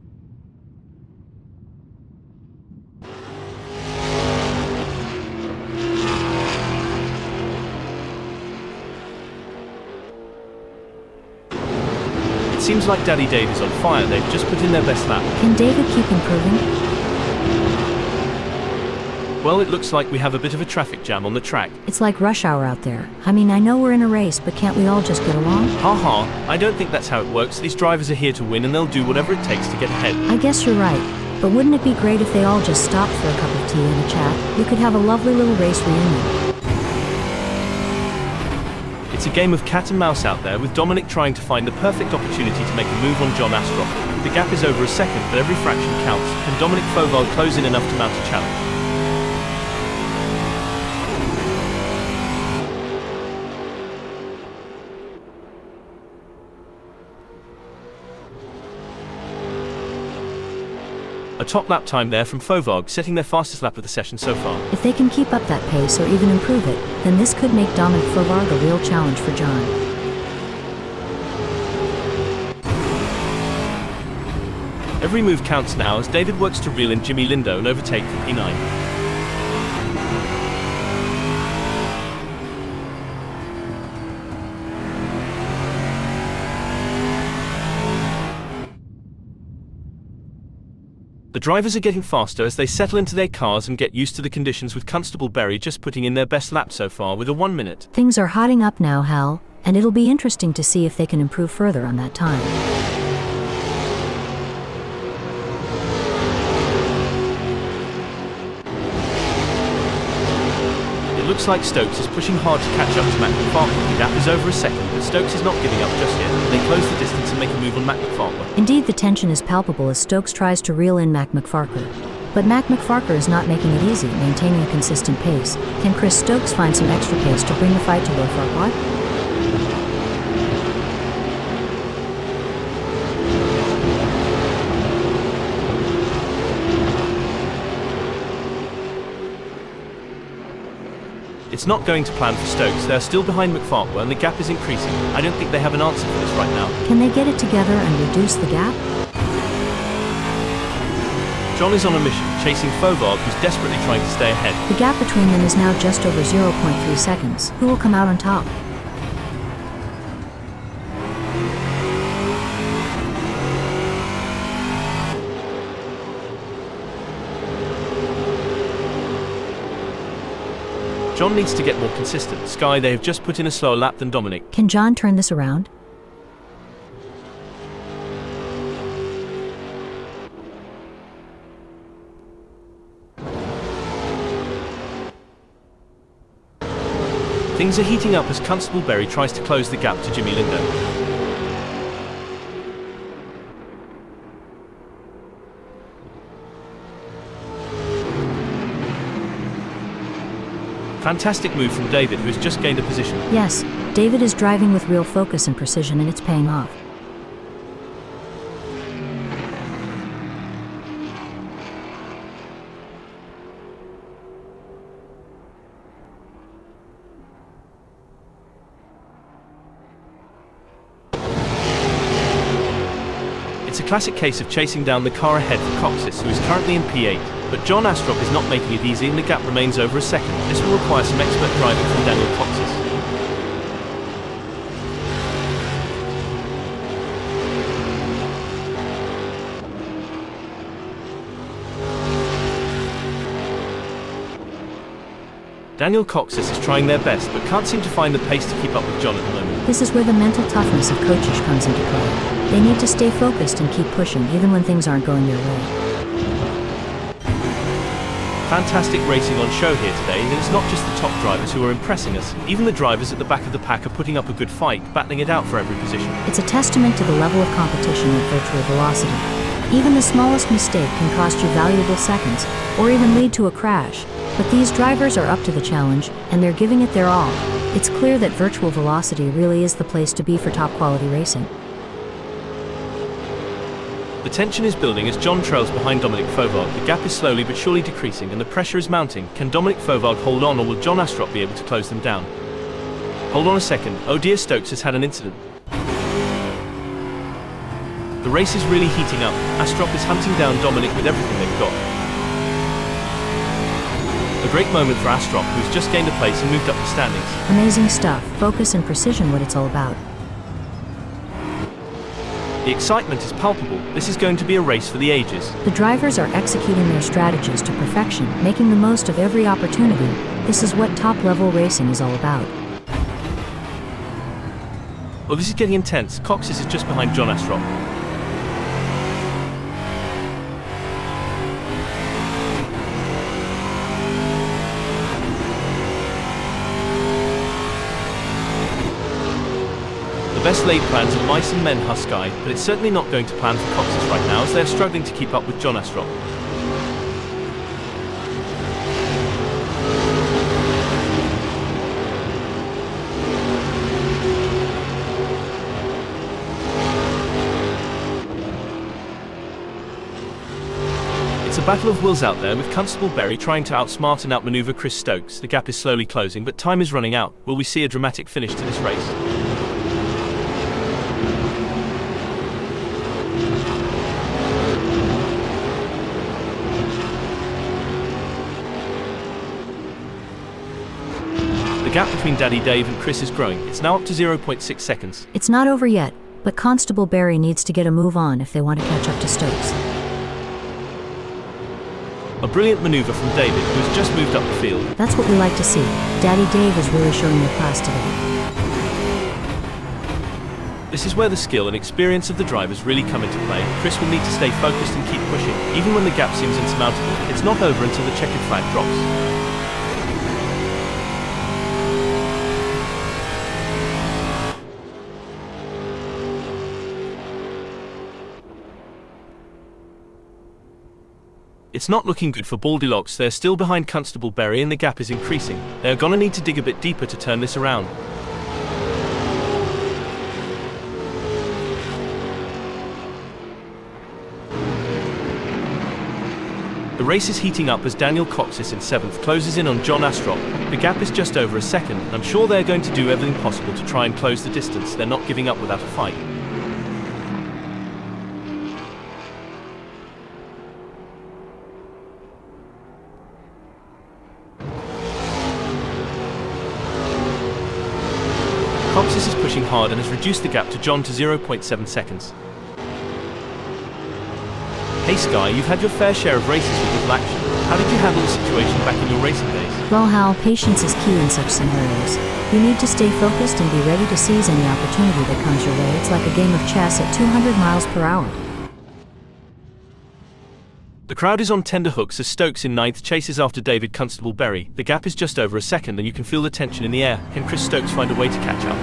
It seems like Daddy Dave is on fire. They've just put in their best lap. Can David keep improving? Well, it looks like we have a bit of a traffic jam on the track. It's like rush hour out there. I mean, I know we're in a race, but can't we all just get along? Haha, I don't think that's how it works. These drivers are here to win and they'll do whatever it takes to get ahead. I guess you're right. But wouldn't it be great if they all just stopped for a cup of tea and a chat? We could have a lovely little race reunion. It's a game of cat and mouse out there, with Dominic trying to find the perfect opportunity to make a move on John Astrop. The gap is over a second, but every fraction counts. Can Dominic Fovard close in enough to mount a challenge? A top lap time there from Fovard, setting their fastest lap of the session so far. If they can keep up that pace or even improve it, then this could make Dominic Fovard a real challenge for John. Every move counts now as David works to reel in Jimmy Lindo and overtake from P9. The drivers are getting faster as they settle into their cars and get used to the conditions, with Constable Berry just putting in their best lap so far with a 1 minute. Things are hotting up now, Hal, and it'll be interesting to see if they can improve further on that time. It looks like Stokes is pushing hard to catch up to Matt McFarland. The gap is over a second, but Stokes is not giving up just yet. They close the distance and make a move on Matt McFarland. Indeed, the tension is palpable as Stokes tries to reel in Mac McFarker. But Mac McFarker is not making it easy, maintaining a consistent pace. Can Chris Stokes find some extra pace to bring the fight to Low Farquhar? It's not going to plan for Stokes. They're still behind McFarquhar and the gap is increasing. I don't think they have an answer for this right now. Can they get it together and reduce the gap? John is on a mission, chasing Fovard, who's desperately trying to stay ahead. The gap between them is now just over 0.3 seconds. Who will come out on top? John needs to get more consistent. Sky, they have just put in a slower lap than Dominic. Can John turn this around? Things are heating up as Constable Berry tries to close the gap to Jimmy Lindo. Fantastic move from David, who has just gained a position. Yes, David is driving with real focus and precision, and it's paying off. It's a classic case of chasing down the car ahead for Coxis, who is currently in P8. But John Astrop is not making it easy and the gap remains over a second. This will require some expert driving from Daniel Coxis. Daniel Coxis is trying their best but can't seem to find the pace to keep up with John at the moment. This is where the mental toughness of coaches comes into play. They need to stay focused and keep pushing even when things aren't going their way. Fantastic racing on show here today, and it's not just the top drivers who are impressing us. Even the drivers at the back of the pack are putting up a good fight, battling it out for every position. It's a testament to the level of competition at virtual velocity. Even the smallest mistake can cost you valuable seconds, or even lead to a crash. But these drivers are up to the challenge, and they're giving it their all. It's clear that virtual velocity really is the place to be for top quality racing. The tension is building as John trails behind Dominic Fovard. The gap is slowly but surely decreasing and the pressure is mounting. Can Dominic Fovard hold on, or will John Astrop be able to close them down? Hold on a second. Oh dear, Stokes has had an incident. The race is really heating up. Astrop is hunting down Dominic with everything they've got. A great moment for Astrop, who's just gained a place and moved up the standings. Amazing stuff. Focus and precision, what it's all about. The excitement is palpable. This is going to be a race for the ages. The drivers are executing their strategies to perfection, making the most of every opportunity. This is what top-level racing is all about. Well, this is getting intense. Coxis is just behind John Astrop. best laid plans of mice and men Husky, but it's certainly not going to plan for Cox's right now as they're struggling to keep up with John Assetto. It's a battle of wills out there, with Constable Berry trying to outsmart and outmaneuver Chris Stokes. The gap is slowly closing, but time is running out. Will we see a dramatic finish to this race? The gap between Daddy Dave and Chris is growing. It's now up to 0.6 seconds. It's not over yet, but Constable Berry needs to get a move on if they want to catch up to Stokes. A brilliant maneuver from David, who has just moved up the field. That's what we like to see. Daddy Dave is really showing their class today. This is where the skill and experience of the drivers really come into play. Chris will need to stay focused and keep pushing. Even when the gap seems insurmountable, it's not over until the checkered flag drops. It's not looking good for Baldilocks. They're still behind Constable Berry and the gap is increasing. They're gonna need to dig a bit deeper to turn this around. The race is heating up as Daniel Coxis in 7th closes in on John Assetto. The gap is just over a second, and I'm sure they're going to do everything possible to try and close the distance. They're not giving up without a fight. Coxis is pushing hard and has reduced the gap to John to 0.7 seconds. Hey Sky, you've had your fair share of races with little action. How did you handle the situation back in your racing days? Well, Hal, patience is key in such scenarios. You need to stay focused and be ready to seize any opportunity that comes your way. It's like a game of chess at 200 miles per hour. The crowd is on tenterhooks as Stokes in 9th chases after David Constable Berry. The gap is just over a second and you can feel the tension in the air. Can Chris Stokes find a way to catch up?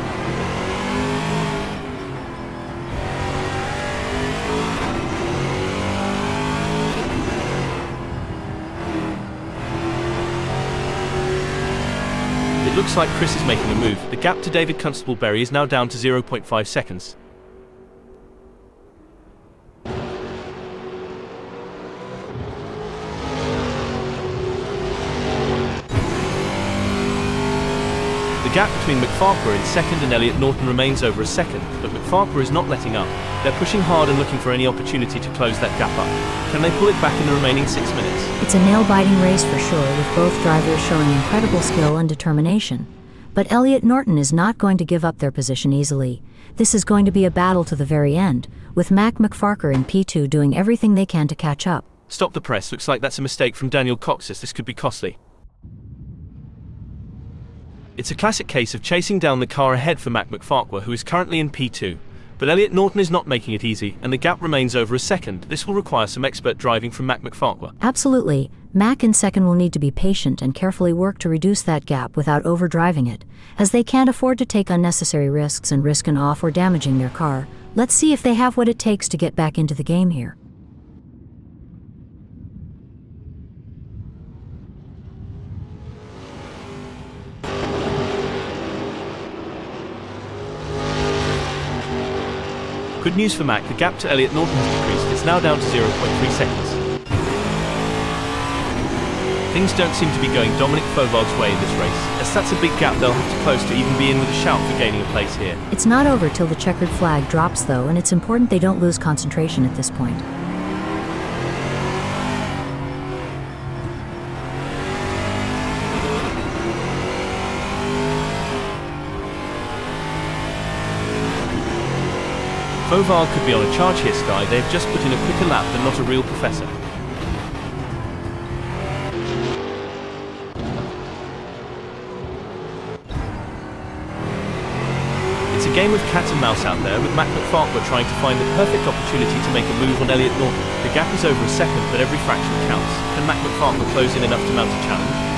It looks like Chris is making a move. The gap to David Constable Berry is now down to 0.5 seconds. The gap between McFarquhar in 2nd and Elliot Norton remains over a second, but McFarquhar is not letting up. They're pushing hard and looking for any opportunity to close that gap up. Can they pull it back in the remaining 6 minutes? It's a nail-biting race for sure, with both drivers showing incredible skill and determination. But Elliot Norton is not going to give up their position easily. This is going to be a battle to the very end, with Mac McFarquhar in P2 doing everything they can to catch up. Stop the press. Looks like that's a mistake from Daniel Coxis. This could be costly. It's a classic case of chasing down the car ahead for Mac McFarquhar, who is currently in P2. But Elliot Norton is not making it easy, and the gap remains over a second. This will require some expert driving from Mac McFarquhar. Absolutely. Mac in 2nd will need to be patient and carefully work to reduce that gap without overdriving it, as they can't afford to take unnecessary risks and risk an off or damaging their car. Let's see if they have what it takes to get back into the game here. Good news for Mac, the gap to Elliot Norton has decreased. It's now down to 0.3 seconds. Things don't seem to be going Dominic Fauvart's way in this race, as that's a big gap they'll have to close to even be in with a shout for gaining a place here. It's not over till the checkered flag drops though, and it's important they don't lose concentration at this point. Fauvart could be on a charge here, Sky. They've just put in a quicker lap than not a real professor. It's a game of cat and mouse out there, with Mac McFarquhar trying to find the perfect opportunity to make a move on Elliot Norton. The gap is over a second, but every fraction counts. Can Mac McFarquhar close in enough to mount a challenge?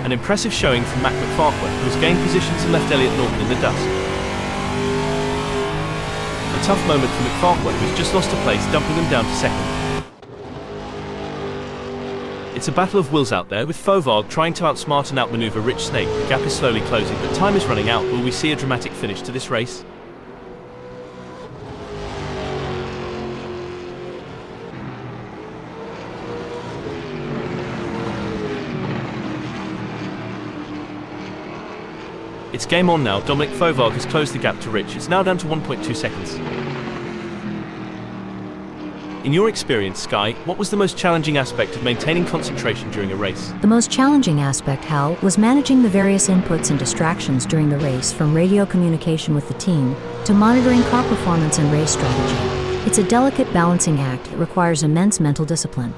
An impressive showing from Mac McFarquhar, who has gained positions and left Elliot Norton in the dust. A tough moment for McFarquhar, who's just lost a place, dumping him down to second. It's a battle of wills out there, with Fauvargue trying to outsmart and outmaneuver Rich Snake. The gap is slowly closing, but time is running out. Will we see a dramatic finish to this race? It's game on now. Dominic Fauvargue has closed the gap to Rich. It's now down to 1.2 seconds. In your experience, Sky, what was the most challenging aspect of maintaining concentration during a race? The most challenging aspect, Hal, was managing the various inputs and distractions during the race, from radio communication with the team to monitoring car performance and race strategy. It's a delicate balancing act that requires immense mental discipline.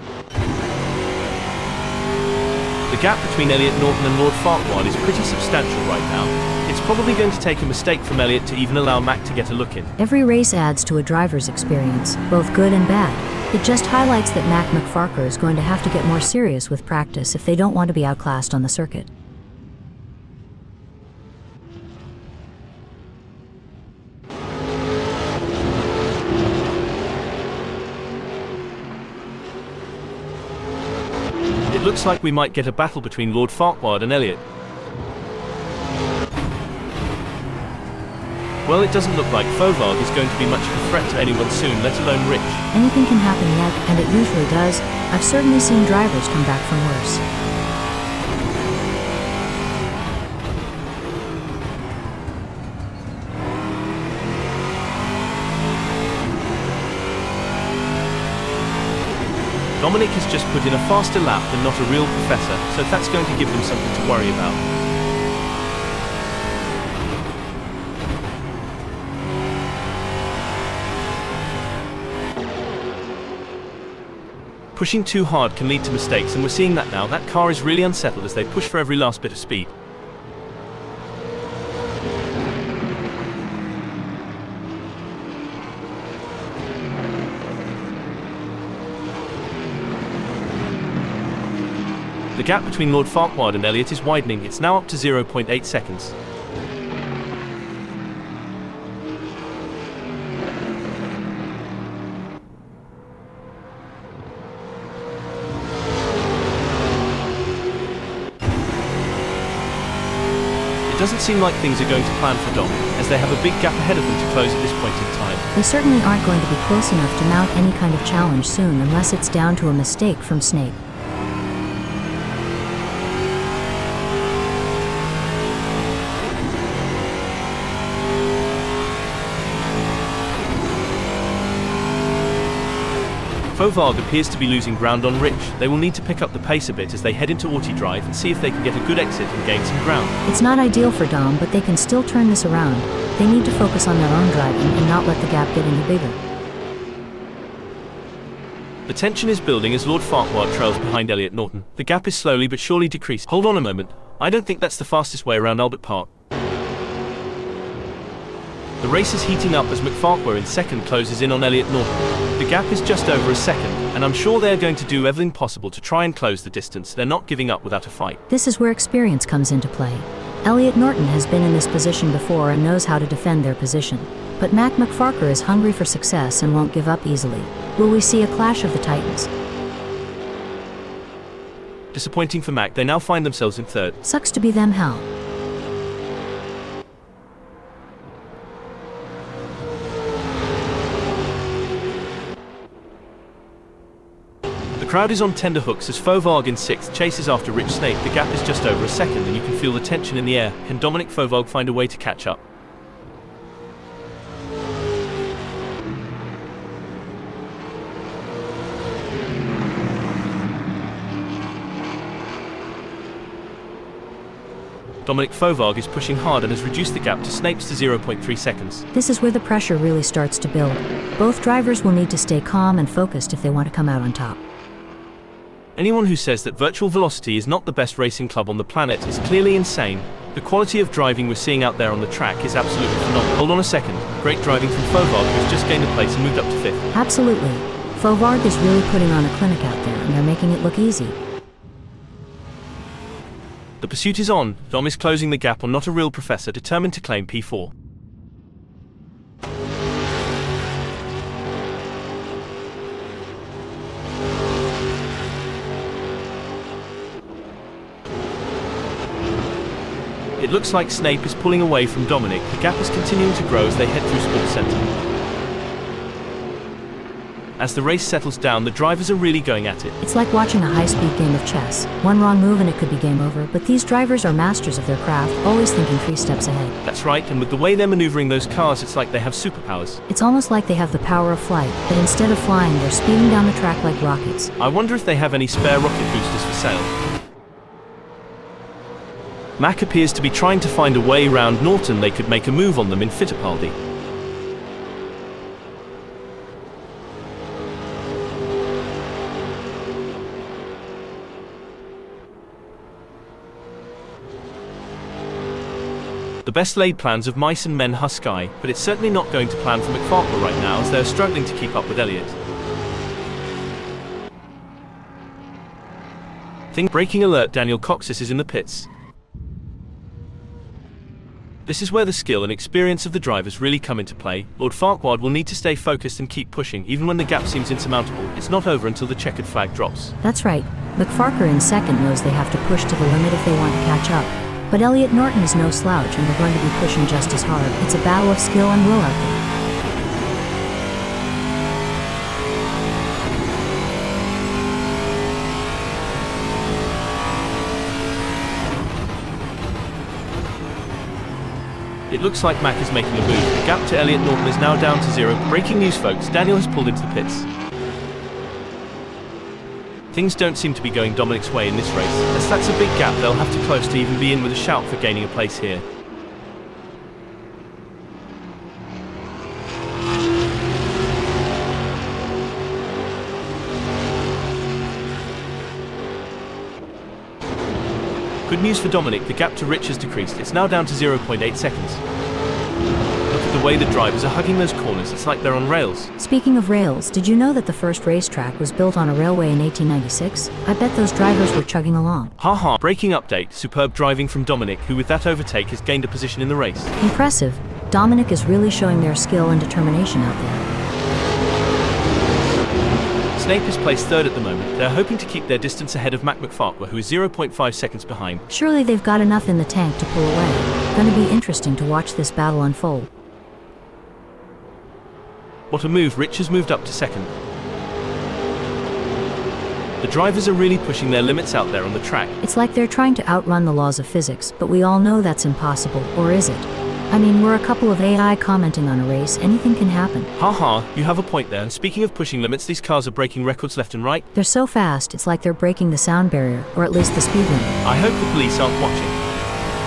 The gap between Elliot Norton and Lord Farquhar is pretty substantial right now. It's probably going to take a mistake from Elliot to even allow Mac to get a look in. Every race adds to a driver's experience, both good and bad. It just highlights that Mac McFarquhar is going to have to get more serious with practice if they don't want to be outclassed on the circuit. It looks like we might get a battle between Lord Farquhar and Elliot. Well, it doesn't look like Fauvargue is going to be much of a threat to anyone soon, let alone Rich. Anything can happen yet, and it usually does. I've certainly seen drivers come back from worse. Dominic has just put in a faster lap than not a real professor, so that's going to give them something to worry about. Pushing too hard can lead to mistakes, and we're seeing that now. That car is really unsettled as they push for every last bit of speed. The gap between Lord Farquhar and Elliot is widening. It's now up to 0.8 seconds. It doesn't seem like things are going to plan for Dom, as they have a big gap ahead of them to close at this point in time. They certainly aren't going to be close enough to mount any kind of challenge soon unless it's down to a mistake from Snake. Fauvargue appears to be losing ground on Rich. They will need to pick up the pace a bit as they head into Auto Drive and see if they can get a good exit and gain some ground. It's not ideal for Dom, but they can still turn this around. They need to focus on their own driving and not let the gap get any bigger. The tension is building as Lord Farquhar trails behind Elliot Norton. The gap is slowly but surely decreasing. Hold on a moment. I don't think that's the fastest way around Albert Park. The race is heating up as McFarquhar in second closes in on Elliot Norton. The gap is just over a second, and I'm sure they're going to do everything possible to try and close the distance. They're not giving up without a fight. This is where experience comes into play. Elliot Norton has been in this position before and knows how to defend their position. But Mac McFarquhar is hungry for success and won't give up easily. Will we see a clash of the Titans? Disappointing for Mac, they now find themselves in third. Sucks to be them, Hal. The crowd is on tender hooks as Fauvargue in sixth chases after Rich Snake. The gap is just over a second and you can feel the tension in the air. Can Dominic Fauvargue find a way to catch up? Dominic Fauvargue is pushing hard and has reduced the gap to Snape's to 0.3 seconds. This is where the pressure really starts to build. Both drivers will need to stay calm and focused if they want to come out on top. Anyone who says that Virtual Velocity is not the best racing club on the planet is clearly insane. The quality of driving we're seeing out there on the track is absolutely phenomenal. Hold on a second. Great driving from Fauvargue, who's just gained a place and moved up to fifth. Absolutely. Fauvargue is really putting on a clinic out there, and they're making it look easy. The pursuit is on. Dom is closing the gap on Not a Real Professor, determined to claim P4. It looks like Snape is pulling away from Dominic. The gap is continuing to grow as they head through Sports Center. As the race settles down, the drivers are really going at it. It's like watching a high-speed game of chess. One wrong move and it could be game over, but these drivers are masters of their craft, always thinking 3 steps ahead. That's right, and with the way they're maneuvering those cars, it's like they have superpowers. It's almost like they have the power of flight, but instead of flying, they're speeding down the track like rockets. I wonder if they have any spare rocket boosters for sale. Mac appears to be trying to find a way around Norton. They could make a move on them in Fittipaldi. The best laid plans of mice and men Husky, but it's certainly not going to plan for McFarquhar right now as they're struggling to keep up with Elliott. Breaking alert, Daniel Coxis is in the pits. This is where the skill and experience of the drivers really come into play. Lord Farquaad will need to stay focused and keep pushing, even when the gap seems insurmountable. It's not over until the checkered flag drops. That's right. McFarquhar in second knows they have to push to the limit if they want to catch up. But Elliott Norton is no slouch and they're going to be pushing just as hard. It's a battle of skill and will out there. It looks like Mac is making a move. The gap to Elliott Norton is now down to 0. Breaking news, folks, Daniel has pulled into the pits. Things don't seem to be going Dominic's way in this race. As that's a big gap, they'll have to close to even be in with a shout for gaining a place here. Good news for Dominic, the gap to Rich has decreased. It's now down to 0.8 seconds. Look at the way the drivers are hugging those corners, it's like they're on rails. Speaking of rails, did you know that the first racetrack was built on a railway in 1896? I bet those drivers were chugging along. Haha, breaking update, superb driving from Dominic, who with that overtake has gained a position in the race. Impressive. Dominic is really showing their skill and determination out there. Snape is placed third at the moment. They're hoping to keep their distance ahead of Mac McFarquhar, who is 0.5 seconds behind. Surely they've got enough in the tank to pull away. Gonna be interesting to watch this battle unfold. What a move, Rich has moved up to second. The drivers are really pushing their limits out there on the track. It's like they're trying to outrun the laws of physics, but we all know that's impossible, or is it? I mean, we're a couple of AI commenting on a race, anything can happen. Haha, you have a point there, and speaking of pushing limits, these cars are breaking records left and right. They're so fast, it's like they're breaking the sound barrier, or at least the speed limit. I hope the police aren't watching.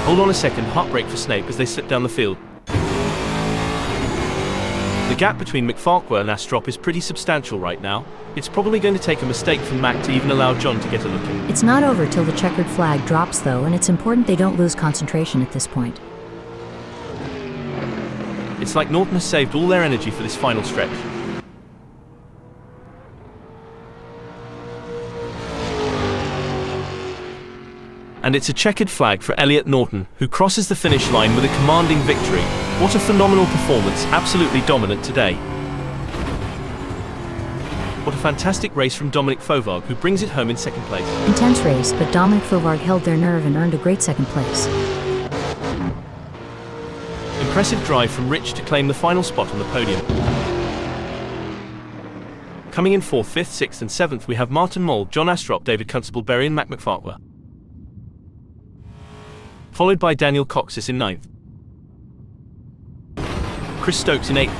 Hold on a second, heartbreak for Snape as they slip down the field. The gap between McFarquhar and Astrop is pretty substantial right now. It's probably going to take a mistake from Mac to even allow John to get a look in. It's not over till the checkered flag drops though, and it's important they don't lose concentration at this point. It's like Norton has saved all their energy for this final stretch. And it's a checkered flag for Elliott Norton, who crosses the finish line with a commanding victory. What a phenomenal performance, absolutely dominant today. What a fantastic race from Dominic Fauvargue, who brings it home in second place. Intense race, but Dominic Fauvargue held their nerve and earned a great second place. Impressive drive from Rich to claim the final spot on the podium. Coming in 4th, 5th, 6th and 7th we have Martin Moll, John Astrop, David Constable-Berry and Mac McFarquhar. Followed by Daniel Coxis in 9th. Chris Stokes in 8th.